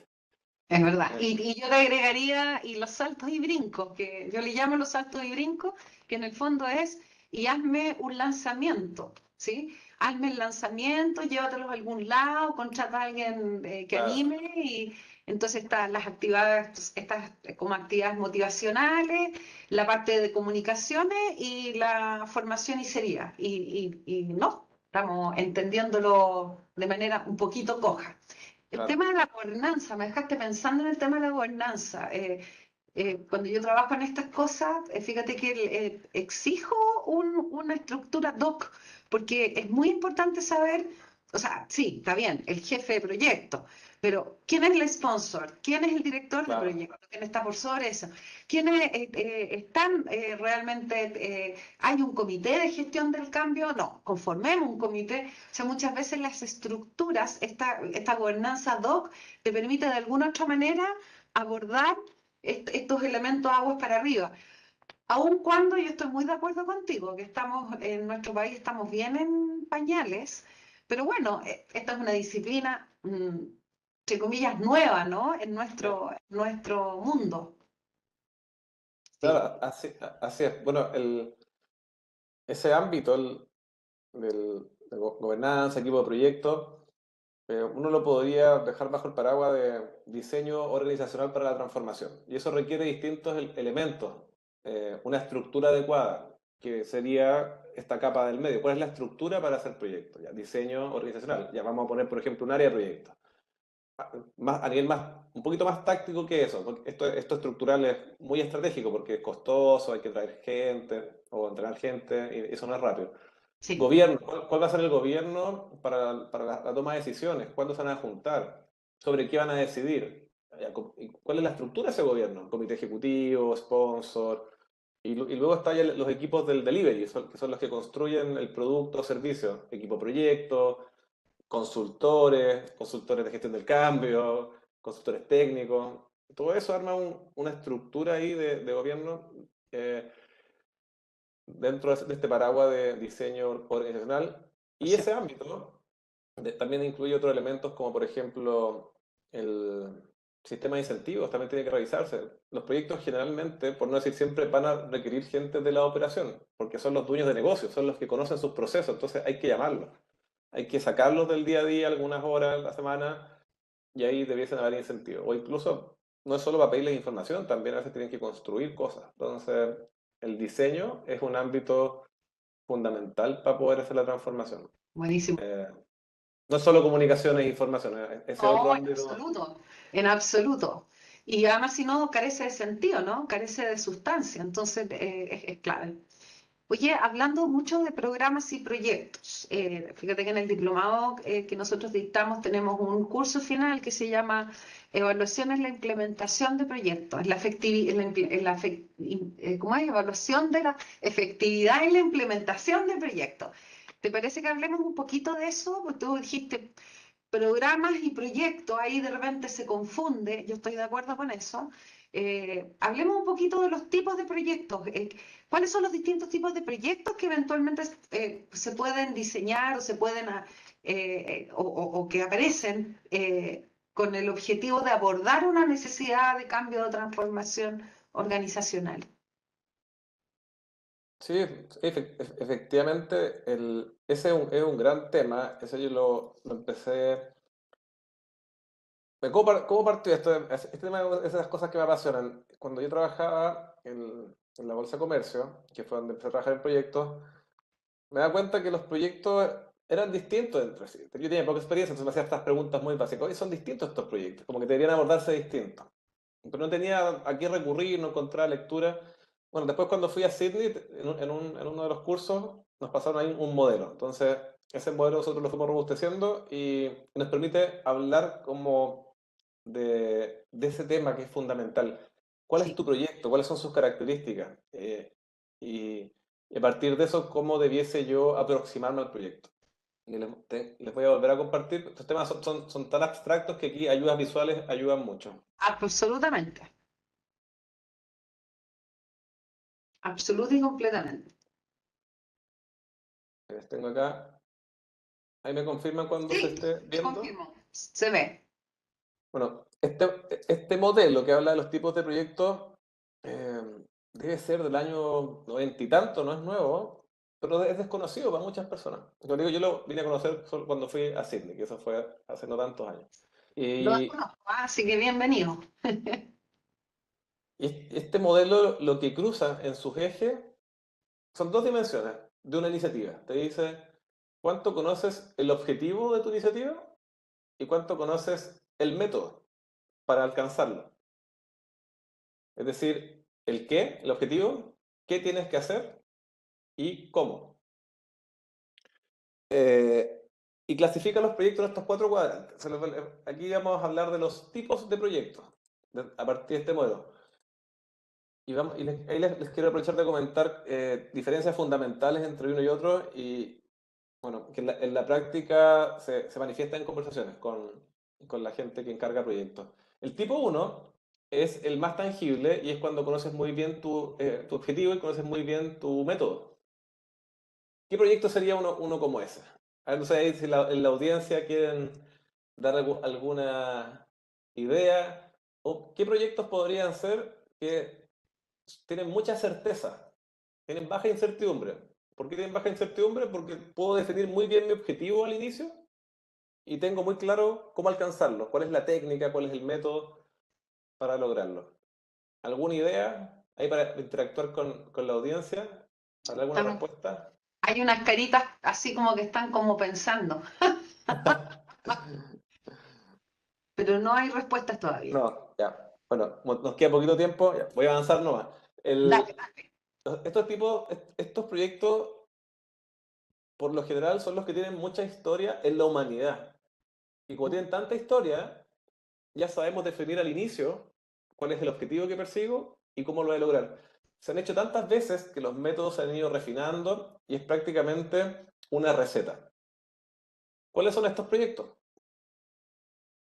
Es verdad. Eh, Y yo le agregaría, y los saltos y brincos, que yo le llamo los saltos y brincos, que en el fondo es, y hazme un lanzamiento, ¿sí? Hazme el lanzamiento, llévatelos a algún lado, contrata a alguien que claro, anime, y entonces están las actividades, estas como actividades motivacionales, la parte de comunicaciones y la formación y sería. Y no, estamos entendiéndolo de manera un poquito coja. El tema claro. de la gobernanza, me dejaste pensando en el tema de la gobernanza. Cuando yo trabajo en estas cosas, fíjate que exijo una estructura doc, porque es muy importante saber, o sea, sí, está bien, el jefe de proyecto, pero ¿quién es el sponsor? ¿Quién es el director de Claro, proyecto? ¿Quién está por sobre eso? ¿Quiénes están realmente, hay un comité de gestión del cambio? No, conformemos un comité. O sea, muchas veces las estructuras, esta gobernanza doc, te permite de alguna otra manera abordar estos elementos aguas para arriba. Aun cuando yo estoy muy de acuerdo contigo, que estamos en nuestro país estamos bien en pañales, pero bueno, esta es una disciplina, entre comillas, nueva, ¿no? sí. En nuestro mundo. Sí, Claro, así es. Bueno, ese ámbito de gobernanza, equipo de proyectos, uno lo podría dejar bajo el paraguas de diseño organizacional para la transformación. Y eso requiere distintos elementos, una estructura adecuada, que sería esta capa del medio. ¿Cuál es la estructura para hacer proyectos? Ya, diseño organizacional. Ya vamos a poner, por ejemplo, un área de proyectos. A nivel un poquito más táctico que eso, porque esto estructural es muy estratégico porque es costoso, hay que traer gente o entrenar gente, y eso no es rápido. sí. Gobierno, ¿cuál va a ser el gobierno para la toma de decisiones? ¿Cuándo se van a juntar? ¿Sobre qué van a decidir? ¿Y cuál es la estructura de ese gobierno? Comité ejecutivo, sponsor, y luego están ya los equipos del delivery, que son los que construyen el producto o servicio, equipo proyecto, consultores de gestión del cambio, consultores técnicos, todo eso arma una estructura ahí de gobierno dentro de este paraguas de diseño organizacional. Y ese ámbito también incluye otros elementos como por ejemplo el sistema de incentivos, también tiene que revisarse. Los proyectos generalmente, por no decir siempre, van a requerir gente de la operación, porque son los dueños de negocios, son los que conocen sus procesos, entonces hay que llamarlos. Hay que sacarlos del día a día algunas horas a la semana y ahí debiesen haber incentivos. O incluso, no es solo para pedirles información, también a veces tienen que construir cosas. Entonces, el diseño es un ámbito fundamental para poder hacer la transformación. Buenísimo. No es solo comunicaciones e información, ese otro No, en ámbito. absoluto, en absoluto. Y además, si no, carece de sentido, ¿no? Carece de sustancia, entonces es clave. Oye, hablando mucho de programas y proyectos, fíjate que en el diplomado que nosotros dictamos tenemos un curso final que se llama Evaluación en la implementación de proyectos, ¿cómo es? Evaluación de la efectividad en la implementación de proyectos. ¿Te parece que hablemos un poquito de eso? Porque tú dijiste programas y proyectos, ahí de repente se confunde, yo estoy de acuerdo con eso. Hablemos un poquito de los tipos de proyectos. ¿Cuáles son los distintos tipos de proyectos que eventualmente se pueden diseñar o se pueden o que aparecen con el objetivo de abordar una necesidad de cambio o transformación organizacional? Sí, efectivamente, ese es un gran tema. Ese yo lo empecé. ¿Cómo partió esto? Este tema es de esas cosas que me apasionan. Cuando yo trabajaba en la Bolsa de Comercio, que fue donde empecé a trabajar en proyectos, me da cuenta que los proyectos eran distintos entre sí. Yo tenía poca experiencia, entonces me hacía estas preguntas muy básicas. Oye, son distintos estos proyectos, como que deberían abordarse distintos. Pero no tenía a qué recurrir, no encontraba lectura. Bueno, después cuando fui a Sydney, en uno de los cursos, nos pasaron ahí un modelo. Entonces, ese modelo nosotros lo fuimos robusteciendo y nos permite hablar como de ese tema que es fundamental. ¿Cuál es Sí. tu proyecto? ¿Cuáles son sus características? Y, y a partir de eso, ¿cómo debiese yo aproximarme al proyecto? Y les voy a volver a compartir. Estos temas son tan abstractos que aquí ayudas visuales ayudan mucho. Absolutamente, absoluta y completamente. Les tengo acá. Ahí me confirman cuando se Sí, esté te viendo. confirmo, se ve. Bueno, este modelo que habla de los tipos de proyectos eh, debe ser del año 90 y tanto, no es nuevo, pero es desconocido para muchas personas. Yo digo, yo lo vine a conocer solo cuando fui a Sydney, que eso fue hace no tantos años. Lo Y, desconozco, así que bienvenido. y este modelo lo que cruza en sus ejes son dos dimensiones de una iniciativa. Te dice cuánto conoces el objetivo de tu iniciativa y cuánto conoces el método para alcanzarlo. Es decir, el qué, el objetivo, qué tienes que hacer y cómo. Y clasifica los proyectos en estos cuatro cuadrantes. Aquí vamos a hablar de los tipos de proyectos a partir de este modelo. Ahí les quiero aprovechar de comentar diferencias fundamentales entre uno y otro y bueno, que en la práctica se manifiesta en conversaciones con la gente que encarga proyectos. El tipo uno es el más tangible y es cuando conoces muy bien tu objetivo y conoces muy bien tu método. ¿Qué proyecto sería uno como ese? A ver, no sé ahí si en la audiencia quieren dar alguna idea o qué proyectos podrían ser que tienen mucha certeza, tienen baja incertidumbre. ¿Por qué tienen baja incertidumbre? Porque puedo definir muy bien mi objetivo al inicio y tengo muy claro cómo alcanzarlo, cuál es la técnica, cuál es el método para lograrlo. ¿Alguna idea ahí para interactuar con la audiencia? ¿Para alguna Estamos- respuesta? Hay unas caritas así como que están como pensando, pero no hay respuestas todavía. No, ya. Bueno, nos queda poquito tiempo, ya, voy a avanzar nomás. Dale, dale. Estos proyectos, por lo general, son los que tienen mucha historia en la humanidad. Y como tienen tanta historia, ya sabemos definir al inicio cuál es el objetivo que persigo y cómo lo voy a lograr. Se han hecho tantas veces que los métodos se han ido refinando y es prácticamente una receta. ¿Cuáles son estos proyectos?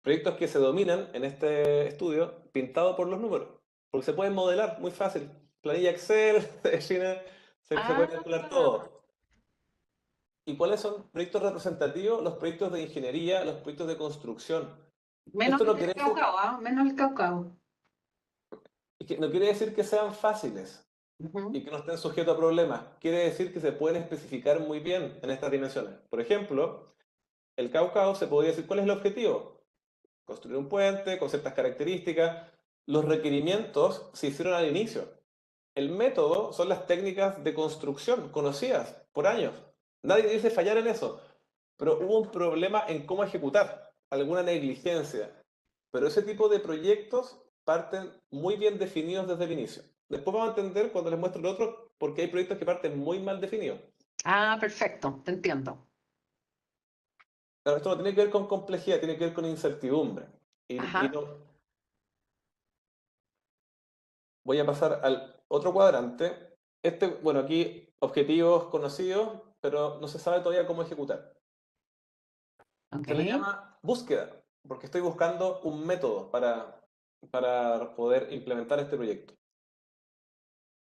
proyectos que se dominan en este estudio pintado por los números, porque se pueden modelar muy fácil. Planilla Excel, se define, se puede Ah, calcular todo. ¿Y cuáles son proyectos representativos? Los proyectos de ingeniería, los proyectos de construcción. menos Esto el no del quiere decir, Caucao, ¿ah? Menos el Caucao. no quiere decir que sean fáciles Ujú. y que no estén sujetos a problemas. Quiere decir que se pueden especificar muy bien en estas dimensiones. Por ejemplo, el Caucao se podría decir cuál es el objetivo. Construir un puente con ciertas características. Los requerimientos se hicieron al inicio. El método son las técnicas de construcción conocidas por años. Nadie dice fallar en eso, pero hubo un problema en cómo ejecutar, alguna negligencia. Pero ese tipo de proyectos parten muy bien definidos desde el inicio. Después vamos a entender cuando les muestro el otro, porque hay proyectos que parten muy mal definidos. Ah, perfecto, te entiendo. Claro, esto no tiene que ver con complejidad, tiene que ver con incertidumbre. Y Ajá, no, voy a pasar al otro cuadrante. Este, bueno, aquí objetivos conocidos, pero no se sabe todavía cómo ejecutar. ok. Se le llama búsqueda, porque estoy buscando un método para poder implementar este proyecto.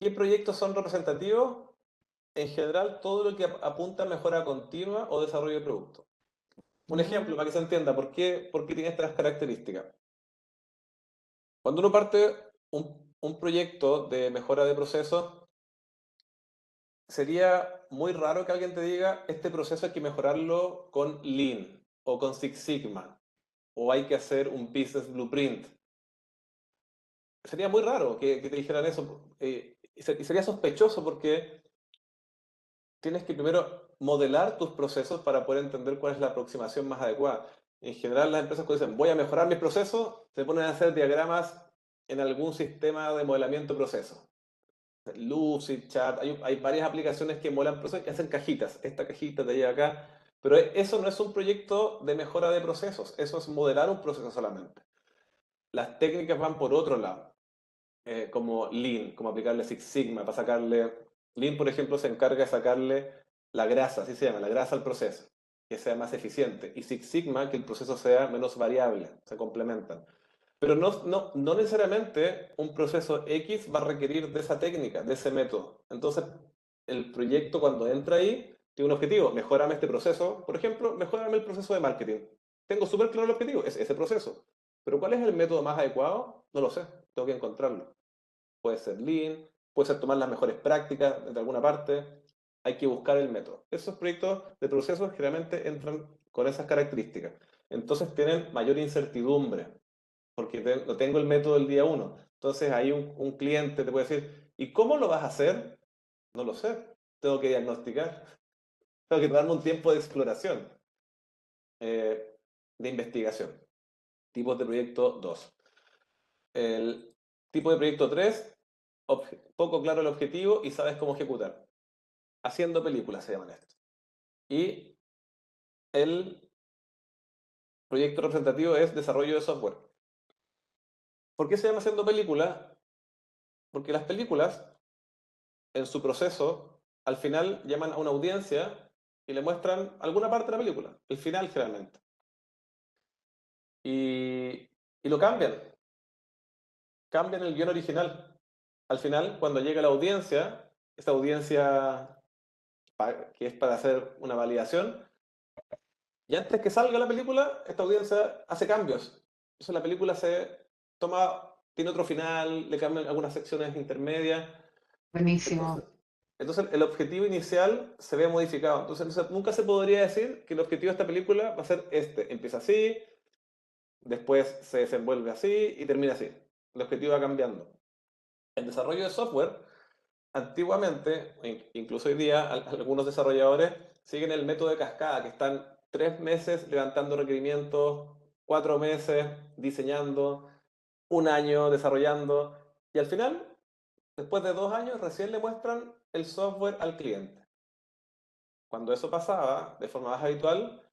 ¿Qué proyectos son representativos? En general, todo lo que apunta a mejora continua o desarrollo de producto. Un ejemplo Mm, para que se entienda por qué tiene estas características. Cuando uno parte un proyecto de mejora de procesos, sería muy raro que alguien te diga, este proceso hay que mejorarlo con Lean o con Six Sigma, o hay que hacer un Business Blueprint. Sería muy raro que te dijeran eso, y sería sospechoso porque tienes que primero modelar tus procesos para poder entender cuál es la aproximación más adecuada. En general, las empresas cuando dicen voy a mejorar mis procesos, se ponen a hacer diagramas en algún sistema de modelamiento de procesos. Lucid, Chart, hay varias aplicaciones que modelan procesos y hacen cajitas. Esta cajita te lleva acá. Pero eso no es un proyecto de mejora de procesos, eso es modelar un proceso solamente. Las técnicas van por otro lado, como Lean, como aplicarle Six Sigma, para sacarle... Lean, por ejemplo, se encarga de sacarle la grasa, así se llama, la grasa al proceso, que sea más eficiente. Y Six Sigma, que el proceso sea menos variable, se complementan. Pero no necesariamente un proceso X va a requerir de esa técnica, de ese método. Entonces, el proyecto cuando entra ahí, tiene un objetivo, mejórame este proceso. Por ejemplo, mejórame el proceso de marketing. Tengo súper claro el objetivo, es ese proceso. Pero ¿cuál es el método más adecuado? No lo sé, tengo que encontrarlo. Puede ser Lean, puede ser tomar las mejores prácticas de alguna parte. Hay que buscar el método. Esos proyectos de procesos generalmente entran con esas características. Entonces tienen mayor incertidumbre porque no tengo el método del día uno. Entonces ahí un cliente te puede decir, ¿y cómo lo vas a hacer? No lo sé. Tengo que diagnosticar. Tengo que darme un tiempo de exploración, de investigación. Tipos de proyecto 2. El tipo de proyecto 3, poco claro el objetivo y sabes cómo ejecutar. Haciendo películas se llaman esto. Y el proyecto representativo es desarrollo de software. ¿Por qué se llama haciendo películas? Porque las películas en su proceso, al final llaman a una audiencia y le muestran alguna parte de la película, el final generalmente. Y lo cambian el guión original. Al final, cuando llega la audiencia, esta audiencia que es para hacer una validación, y antes que salga la película, esta audiencia hace cambios. Entonces la película tiene otro final, le cambian algunas secciones intermedias. buenísimo. Entonces, el objetivo inicial se ve modificado. Entonces, nunca se podría decir que el objetivo de esta película va a ser este. Empieza así, después se desenvuelve así y termina así. El objetivo va cambiando. El desarrollo de software, antiguamente, incluso hoy día, algunos desarrolladores siguen el método de cascada, que están 3 meses levantando requerimientos, 4 meses diseñando, un año desarrollando, y al final, después de 2 años, recién le muestran el software al cliente. Cuando eso pasaba de forma más habitual,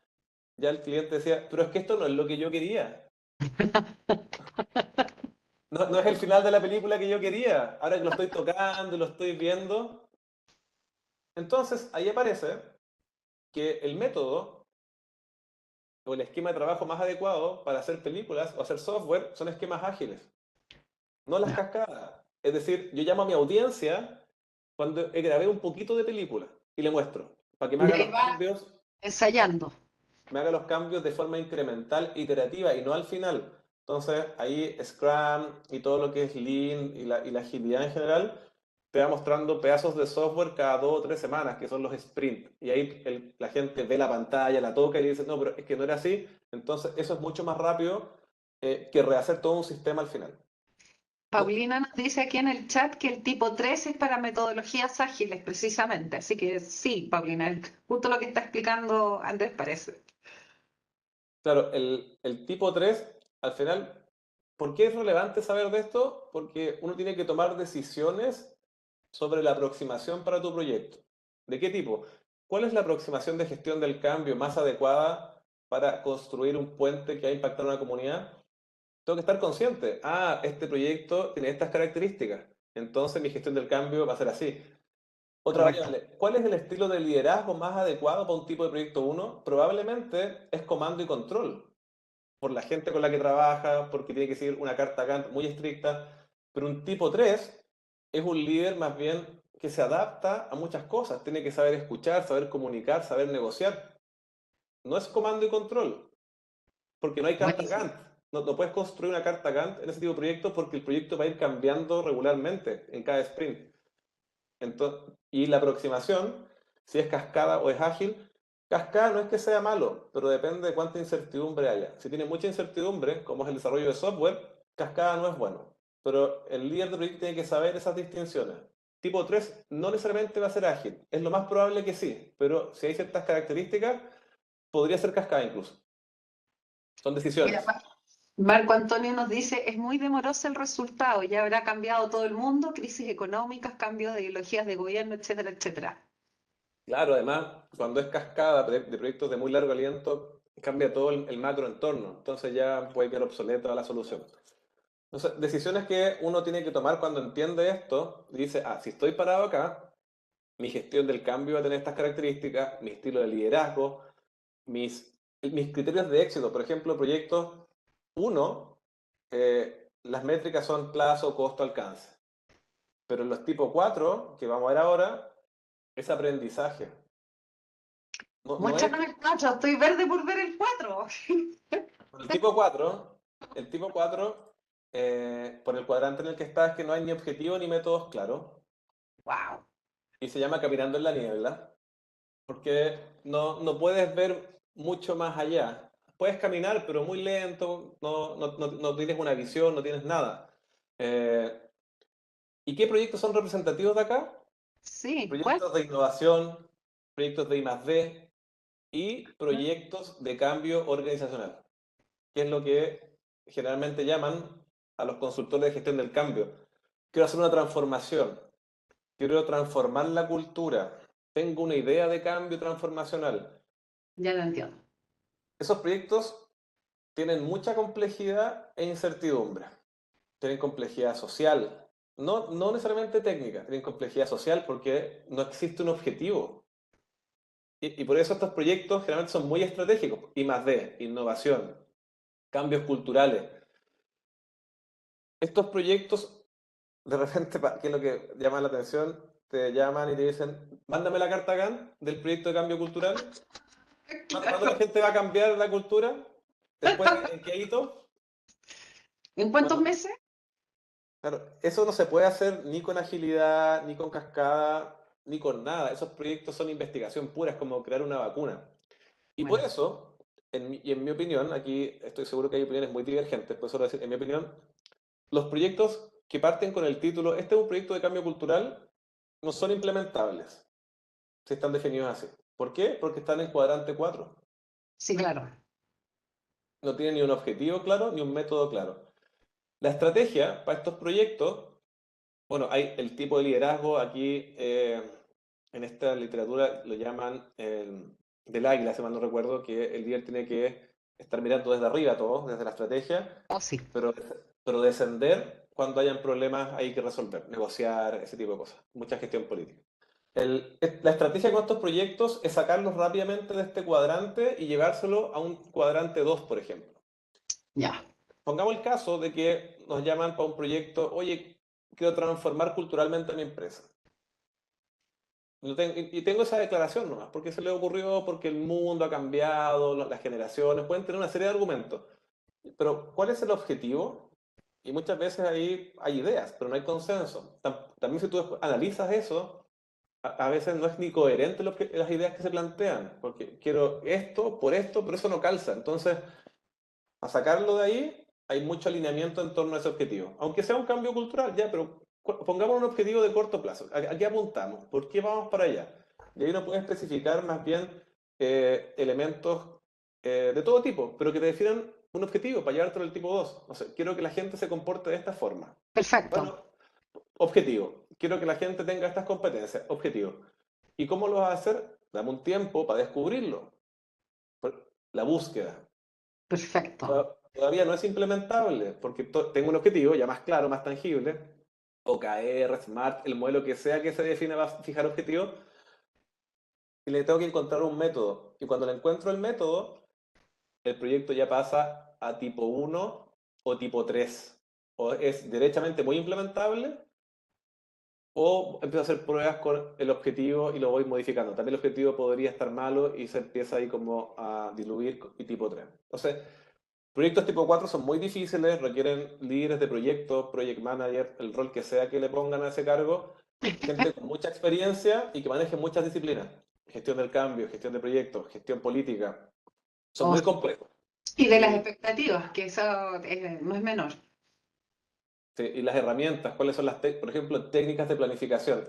ya el cliente decía, pero es que esto no es lo que yo quería. No es el final de la película que yo quería. Ahora que lo estoy tocando y lo estoy viendo. Entonces, ahí aparece que el método o el esquema de trabajo más adecuado para hacer películas o hacer software son esquemas ágiles, no las Ya. cascadas. Es decir, yo llamo a mi audiencia cuando grabé un poquito de película y le muestro, para que me Y haga ahí los va cambios, ensayando. de forma incremental, iterativa y no al final. Entonces, ahí Scrum y todo lo que es Lean y la agilidad en general te va mostrando pedazos de software cada 2 o 3 semanas, que son los sprints. Y ahí la gente ve la pantalla, la toca y dice, no, pero es que no era así. Entonces, eso es mucho más rápido que rehacer todo un sistema al final. No, Paulina nos dice aquí en el chat que el tipo 3 es para metodologías ágiles, precisamente. Así que sí, Paulina, es justo lo que está explicando Andrés parece. claro, el tipo 3 al final, ¿por qué es relevante saber de esto? Porque uno tiene que tomar decisiones sobre la aproximación para tu proyecto. ¿De qué tipo? ¿Cuál es la aproximación de gestión del cambio más adecuada para construir un puente que va a impactar a una comunidad? Tengo que estar consciente. Ah, este proyecto tiene estas características. Entonces mi gestión del cambio va a ser así. Otra Correcto. variable. ¿Cuál es el estilo de liderazgo más adecuado para un tipo de proyecto uno? Probablemente es comando y control por la gente con la que trabaja, porque tiene que seguir una carta Gantt muy estricta, pero un tipo 3 es un líder más bien que se adapta a muchas cosas, tiene que saber escuchar, saber comunicar, saber negociar. No es comando y control, porque no hay carta Buenísimo. Gantt. No puedes construir una carta Gantt en ese tipo de proyectos porque el proyecto va a ir cambiando regularmente en cada sprint. Entonces, y la aproximación, si es cascada o es ágil, cascada no es que sea malo, pero depende de cuánta incertidumbre haya. Si tiene mucha incertidumbre, como es el desarrollo de software, cascada no es bueno. Pero el líder de proyecto tiene que saber esas distinciones. Tipo 3 no necesariamente va a ser ágil. Es lo más probable que sí, pero si hay ciertas características, podría ser cascada incluso. Son Mira, decisiones. Marco Antonio nos dice, es muy demoroso el resultado, ya habrá cambiado todo el mundo, crisis económicas, cambios de ideologías de gobierno, etcétera, etcétera. Claro, además, cuando es cascada de proyectos de muy largo aliento, cambia todo el macroentorno. Entonces ya puede quedar obsoleta la solución. Entonces, decisiones que uno tiene que tomar cuando entiende esto, y dice, ah, si estoy parado acá, mi gestión del cambio va a tener estas características, mi estilo de liderazgo, mis criterios de éxito. Por ejemplo, proyectos uno, las métricas son plazo, costo, alcance. Pero en los tipo 4 que vamos a ver ahora, es aprendizaje. No es Muéstranos el 4, estoy verde por ver el 4. el tipo 4, el tipo 4 por el cuadrante en el que está, es que no hay ni objetivo ni métodos claros. Wow. Y se llama Caminando en la Niebla, porque no puedes ver mucho más allá. Puedes caminar, pero muy lento, no tienes una visión, no tienes nada. Eh, ¿Y qué proyectos son representativos de acá? Sí, ¿cuál? Proyectos de innovación, proyectos de I+D y proyectos de cambio organizacional, que es lo que generalmente llaman a los consultores de gestión del cambio. Quiero hacer una transformación, quiero transformar la cultura, tengo una idea de cambio transformacional. Ya lo entiendo. Esos proyectos tienen mucha complejidad e incertidumbre. Tienen complejidad social, no necesariamente técnica, tienen complejidad social porque no existe un objetivo. Y por eso estos proyectos generalmente son muy estratégicos. I+D, innovación, cambios culturales. Estos proyectos, de repente, ¿qué es lo que llama la atención? Te llaman y te dicen, mándame la carta Gantt del proyecto de cambio cultural. ¿Cuándo la Claro. gente va a cambiar la cultura? ¿Después en qué hito? ¿En cuántos Bueno, meses? claro, eso no se puede hacer ni con agilidad, ni con cascada, ni con nada. Esos proyectos son investigación pura, es como crear una vacuna. Y por Bueno, eso, en mi opinión, aquí estoy seguro que hay opiniones muy divergentes, por eso lo voy a decir, en mi opinión, los proyectos que parten con el título, este es un proyecto de cambio cultural, no son implementables, si están definidos así. ¿Por qué? Porque están en cuadrante 4. sí, claro. No tienen ni un objetivo claro, ni un método claro. La estrategia para estos proyectos, bueno, hay el tipo de liderazgo aquí, en esta literatura lo llaman del águila, si mal no recuerdo, que el líder tiene que estar mirando desde arriba todo, desde la estrategia, Oh, sí. pero, pero descender cuando hayan problemas hay que resolver, negociar, ese tipo de cosas, mucha gestión política. La estrategia con estos proyectos es sacarlos rápidamente de este cuadrante y llevárselo a un cuadrante 2, por ejemplo. Ya. Pongamos el caso de que nos llaman para un proyecto, oye, quiero transformar culturalmente a mi empresa. Y tengo esa declaración nomás, porque se le ocurrió, porque el mundo ha cambiado, las generaciones, pueden tener una serie de argumentos. Pero, ¿cuál es el objetivo? Y muchas veces ahí hay ideas, pero no hay consenso. También si tú analizas eso, a veces no es ni coherente las ideas que se plantean, porque quiero esto, por esto, pero eso no calza. Entonces, a sacarlo de ahí, hay mucho alineamiento en torno a ese objetivo. Aunque sea un cambio cultural, ya, pero pongamos un objetivo de corto plazo. ¿A qué apuntamos? ¿Por qué vamos para allá? Y ahí uno puede especificar más bien elementos de todo tipo, pero que te definan un objetivo para llevarte al tipo 2. O sea, quiero que la gente se comporte de esta forma. Perfecto. Bueno, objetivo. Quiero que la gente tenga estas competencias. Objetivo. ¿Y cómo lo vas a hacer? Dame un tiempo para descubrirlo. La búsqueda. Perfecto. Todavía no es implementable, porque tengo un objetivo ya más claro, más tangible, OKR, SMART, el modelo que sea que se define va a fijar objetivos, y le tengo que encontrar un método. Y cuando le encuentro el método, el proyecto ya pasa a tipo 1 o tipo 3. O es derechamente muy implementable, o empiezo a hacer pruebas con el objetivo y lo voy modificando. También el objetivo podría estar malo y se empieza ahí como a diluir y tipo 3. Entonces, proyectos tipo 4 son muy difíciles, requieren líderes de proyectos, project manager, el rol que sea que le pongan a ese cargo, gente con mucha experiencia y que maneje muchas disciplinas. Gestión del cambio, gestión de proyectos, gestión política. Son O- muy complejos. y de las Y, expectativas, que eso no es menor. sí, y las herramientas, ¿cuáles son por ejemplo, técnicas de planificación?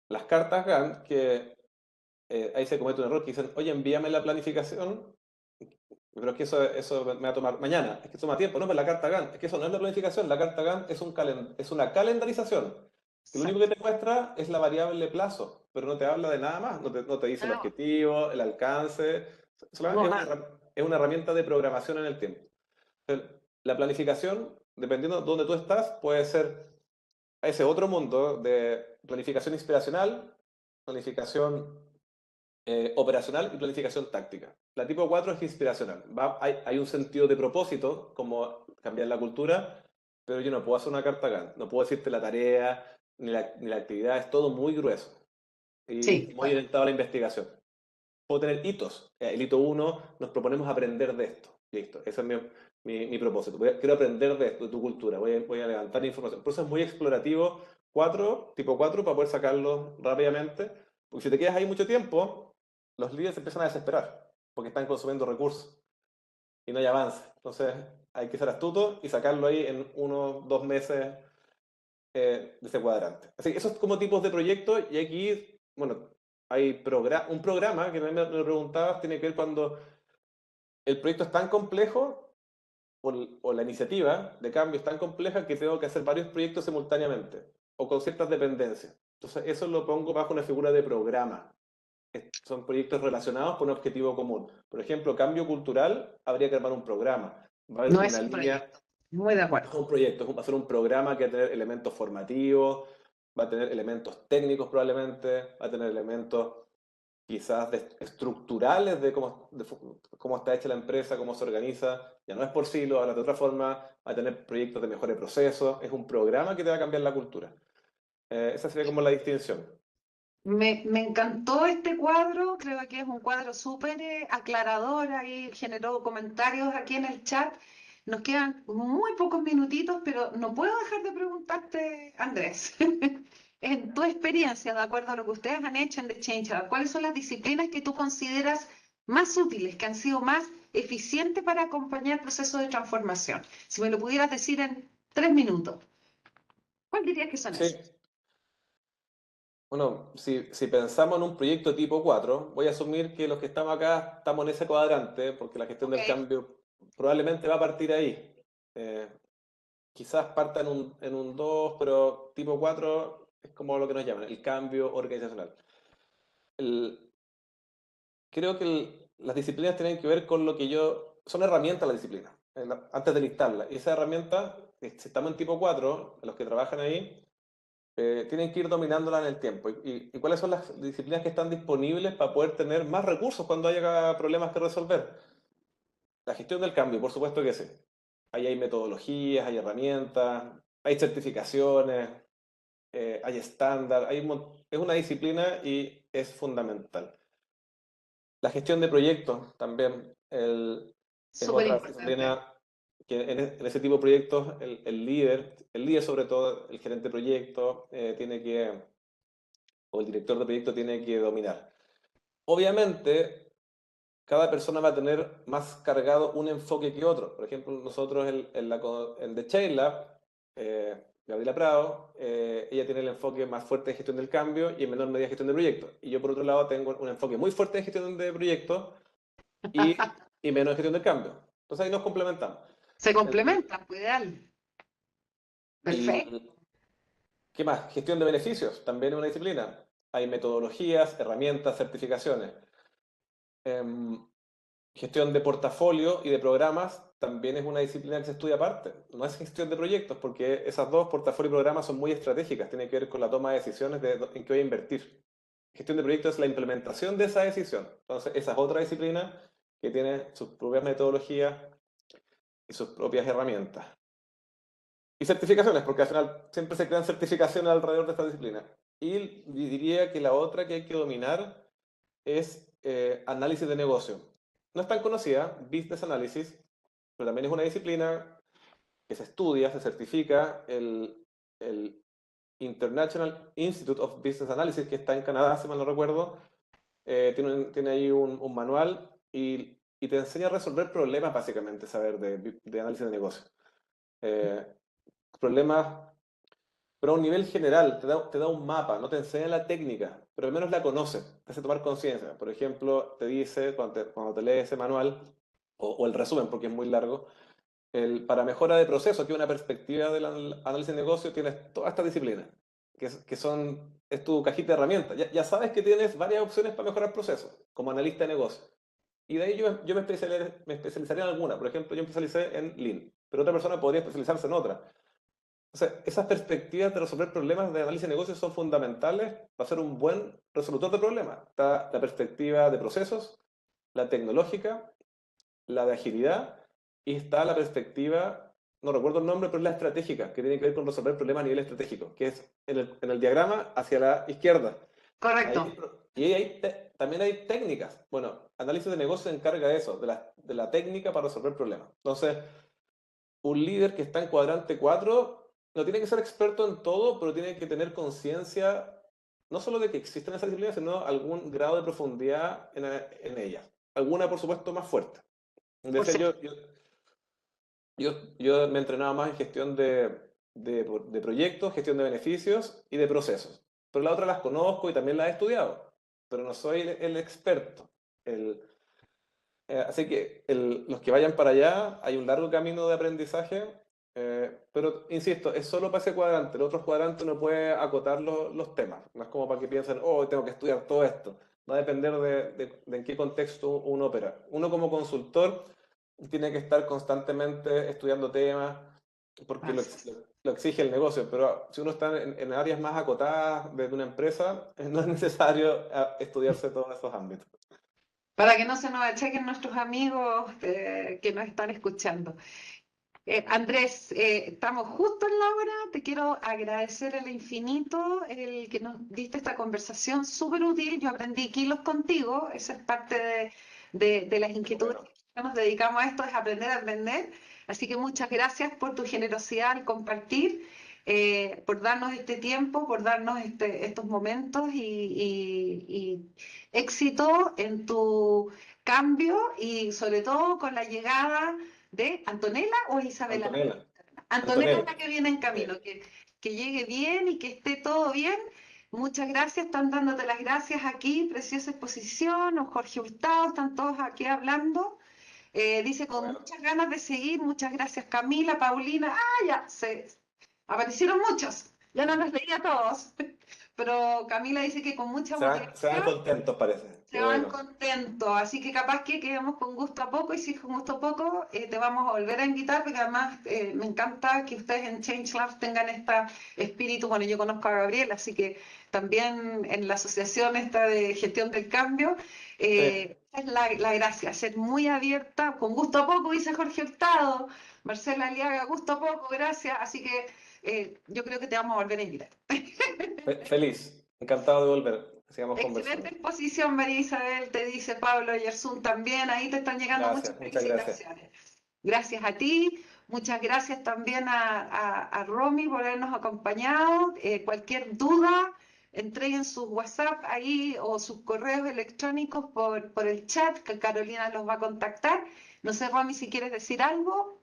Las cartas Gantt, que ahí se comete un error, que dicen, oye, envíame la planificación, pero es que eso me va a tomar mañana, es que toma tiempo, no, pero la carta Gantt, es que eso no es la planificación, la carta Gantt es una calendarización, que lo único que te muestra es la variable plazo, pero no te habla de nada más, no te dice el No, objetivo, el alcance, solamente no, nada. es una herramienta de programación en el tiempo. Entonces, la planificación, dependiendo de dónde tú estás, puede ser ese otro mundo de planificación inspiracional, planificación operacional y planificación táctica. La tipo 4 es inspiracional. Hay un sentido de propósito, como cambiar la cultura, pero yo no puedo hacer una carta Gantt. No puedo decirte la tarea ni la actividad. Es todo muy grueso y Sí, muy orientado a la investigación. Puedo tener hitos. El hito 1, nos proponemos aprender de esto. Listo, ese es mi propósito. Quiero aprender de esto, de tu cultura. Voy a levantar información. Por eso es muy explorativo. Tipo 4, para poder sacarlo rápidamente. Porque si te quedas ahí mucho tiempo, los líderes se empiezan a desesperar porque están consumiendo recursos y no hay avance. Entonces hay que ser astuto y sacarlo ahí en 1 o 2 meses de ese cuadrante. Así que esos como tipos de proyectos y aquí, bueno, hay un programa que me preguntabas, tiene que ver cuando el proyecto es tan complejo o la iniciativa de cambio es tan compleja que tengo que hacer varios proyectos simultáneamente o con ciertas dependencias. Entonces eso lo pongo bajo una figura de programa. Son proyectos relacionados con un objetivo común. Por ejemplo, cambio cultural, habría que armar un programa. Va a haber no es una un línea, proyecto. Muy de no acuerdo. es un proyecto, va a ser un programa que va a tener elementos formativos, va a tener elementos técnicos probablemente, va a tener elementos quizás estructurales de cómo está hecha la empresa, cómo se organiza. Ya no es por silo, ahora de otra forma, va a tener proyectos de mejores procesos. Es un programa que te va a cambiar la cultura. Esa sería como la distinción. Me encantó este cuadro, creo que es un cuadro súper aclarador, ahí generó comentarios aquí en el chat. Nos quedan muy pocos minutitos, pero no puedo dejar de preguntarte, Andrés, en tu experiencia, de acuerdo a lo que ustedes han hecho en The Change Lab, ¿cuáles son las disciplinas que tú consideras más útiles, que han sido más eficientes para acompañar el proceso de transformación? Si me lo pudieras decir en 3 minutos, ¿cuál dirías que son Sí, esas? bueno, si pensamos en un proyecto tipo 4, voy a asumir que los que estamos acá estamos en ese cuadrante, porque la gestión Ok. del cambio probablemente va a partir ahí. Eh, Quizás parta en un 2, pero tipo 4 es como lo que nos llaman, el cambio organizacional. El- Creo que las disciplinas tienen que ver con lo que son herramientas las disciplinas, antes de listarlas. Y esa herramienta, si estamos en tipo 4, los que trabajan ahí, tienen que ir dominándola en el tiempo. ¿Y cuáles son las disciplinas que están disponibles para poder tener más recursos cuando haya problemas que resolver? La gestión del cambio, por supuesto que sí. Ahí hay metodologías, hay herramientas, hay certificaciones, hay estándar, es una disciplina y es fundamental. La gestión de proyectos también es Súper otra importante. disciplina que en ese tipo de proyectos el líder sobre todo, el gerente de proyecto, o el director de proyecto tiene que dominar. Obviamente, cada persona va a tener más cargado un enfoque que otro. Por ejemplo, nosotros en The Chain Lab, Gabriela Prado, ella tiene el enfoque más fuerte de gestión del cambio y en menor medida gestión de proyectos. Y yo, por otro lado, tengo un enfoque muy fuerte de gestión de proyectos y menos gestión del cambio. Entonces ahí nos complementamos. Se El- complementan, pues, ideal. Perfecto. el- ¿Qué más? Gestión de beneficios, también es una disciplina. Hay metodologías, herramientas, certificaciones. Em, Gestión de portafolio y de programas también es una disciplina que se estudia aparte. No es gestión de proyectos, porque esas dos, portafolio y programas, son muy estratégicas. Tienen que ver con la toma de decisiones en qué voy a invertir. Gestión de proyectos es la implementación de esa decisión. Entonces, esa es otra disciplina que tiene sus propias metodologías y sus propias herramientas. Y certificaciones, porque al final siempre se crean certificaciones alrededor de esta disciplina. Y diría que la otra que hay que dominar es análisis de negocio. No es tan conocida, Business Analysis, pero también es una disciplina que se estudia, se certifica. El International Institute of Business Analysis, que está en Canadá, si mal no recuerdo, tiene ahí un manual y te enseña a resolver problemas, básicamente, saber de análisis de negocio. Eh, Problemas, pero a un nivel general, te da un mapa, no te enseña la técnica, pero al menos la conoce, te hace tomar conciencia. Por ejemplo, te dice, cuando te lees ese manual, o el resumen, porque es muy largo, para mejora de proceso, que es una perspectiva del análisis de negocio, tienes toda esta disciplina, es tu cajita de herramientas. Ya sabes que tienes varias opciones para mejorar procesos, como analista de negocio. Y de ahí yo me especializaría en alguna. Por ejemplo, yo me especialicé en Lean, pero otra persona podría especializarse en otra. O sea, esas perspectivas de resolver problemas de análisis de negocios son fundamentales para ser un buen resolutor de problemas. Está la perspectiva de procesos, la tecnológica, la de agilidad, y está la perspectiva, no recuerdo el nombre, pero es la estratégica, que tiene que ver con resolver problemas a nivel estratégico, que es en el diagrama hacia la izquierda. Correcto. Y ahí también hay técnicas. Bueno, análisis de negocio se encarga de eso, de la técnica para resolver problemas. Entonces, un líder que está en cuadrante 4 no tiene que ser experto en todo, pero tiene que tener conciencia no solo de que existen esas disciplinas, sino algún grado de profundidad en ellas. Alguna, por supuesto, más fuerte. Por Decía supuesto. yo me entrenaba más en gestión de proyectos, gestión de beneficios y de procesos. Pero las otras las conozco y también las he estudiado, pero no soy el experto. El, Así que los que vayan para allá, hay un largo camino de aprendizaje, pero insisto, es solo para ese cuadrante. El otro cuadrante no puede acotar los temas. No es como para que piensen, oh, tengo que estudiar todo esto. Va a depender de en qué contexto uno opera. Uno como consultor tiene que estar constantemente estudiando temas porque lo, Así ex- es. lo exige el negocio, pero si uno está en áreas más acotadas de una empresa, no es necesario estudiarse todos esos ámbitos. Para que no se nos achequen nuestros amigos que nos están escuchando. Andrés, estamos justo en la hora. Te quiero agradecer el infinito el que nos diste esta conversación súper útil. Yo aprendí kilos contigo. Esa es parte de las inquietudes Bueno. que nos dedicamos a esto, es aprender a aprender. Así que muchas gracias por tu generosidad al compartir, por darnos este tiempo, por darnos estos momentos y éxito en tu cambio y sobre todo con la llegada de Antonella o Isabela. Antonella. Antonella es Antonella. la que viene en Sí. camino, que llegue bien y que esté todo bien. Muchas gracias, están dándote las gracias aquí, preciosa exposición, don Jorge Hurtado, están todos aquí hablando. Dice con Bueno, muchas ganas de seguir, muchas gracias Camila, Paulina, ya, aparecieron muchos. Ya no los leí a todos, pero Camila dice que con mucha Se van motivación contentos, parece. se Qué van bueno. contentos, así que capaz que quedemos con gusto a poco, y si es con gusto a poco, te vamos a volver a invitar, porque además me encanta que ustedes en Change Lab tengan este espíritu. Bueno, yo conozco a Gabriel, así que también en la asociación esta de gestión del cambio, Sí, es la gracia, ser muy abierta, con gusto a poco, dice Jorge Hurtado, Marcela Aliaga, gusto a poco, gracias, así que yo creo que te vamos a volver a invitar. feliz. Encantado de volver. Sigamos Excelente conversando. exposición, María Isabel, te dice Pablo Yersun también. Ahí te están llegando muchas Gracias, muchas gracias. felicitaciones. Gracias a ti, muchas gracias también a Romy por habernos acompañado. Cualquier duda, entreguen sus WhatsApp ahí o sus correos electrónicos por el chat, que Carolina los va a contactar. No sé, Romy, si quieres decir algo.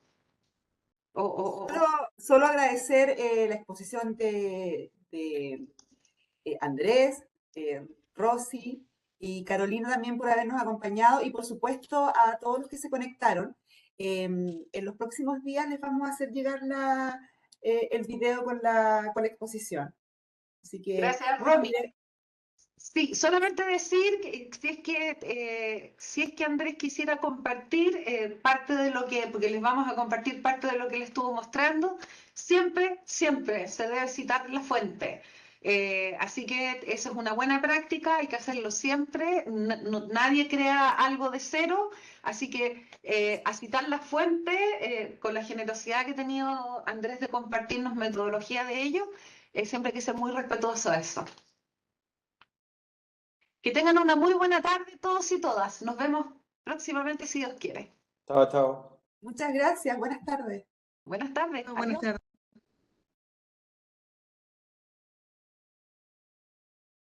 Solo, solo agradecer la exposición de Andrés, Rosy y Carolina también por habernos acompañado y por supuesto a todos los que se conectaron. En los próximos días les vamos a hacer llegar el video con la exposición. Así que Gracias, muy Romy. bien. Sí, solamente decir que si es que Andrés quisiera compartir parte de lo que, porque les vamos a compartir parte de lo que le estuvo mostrando, siempre, siempre se debe citar la fuente. Así que esa es una buena práctica, hay que hacerlo siempre, nadie crea algo de cero, así que a citar la fuente, con la generosidad que ha tenido Andrés de compartirnos metodología de ello, siempre hay que ser muy respetuoso de eso. Que tengan una muy buena tarde todos y todas. Nos vemos próximamente si Dios quiere. Chao, chao. Muchas gracias. Buenas tardes. Buenas tardes. Buenas Adiós. tardes.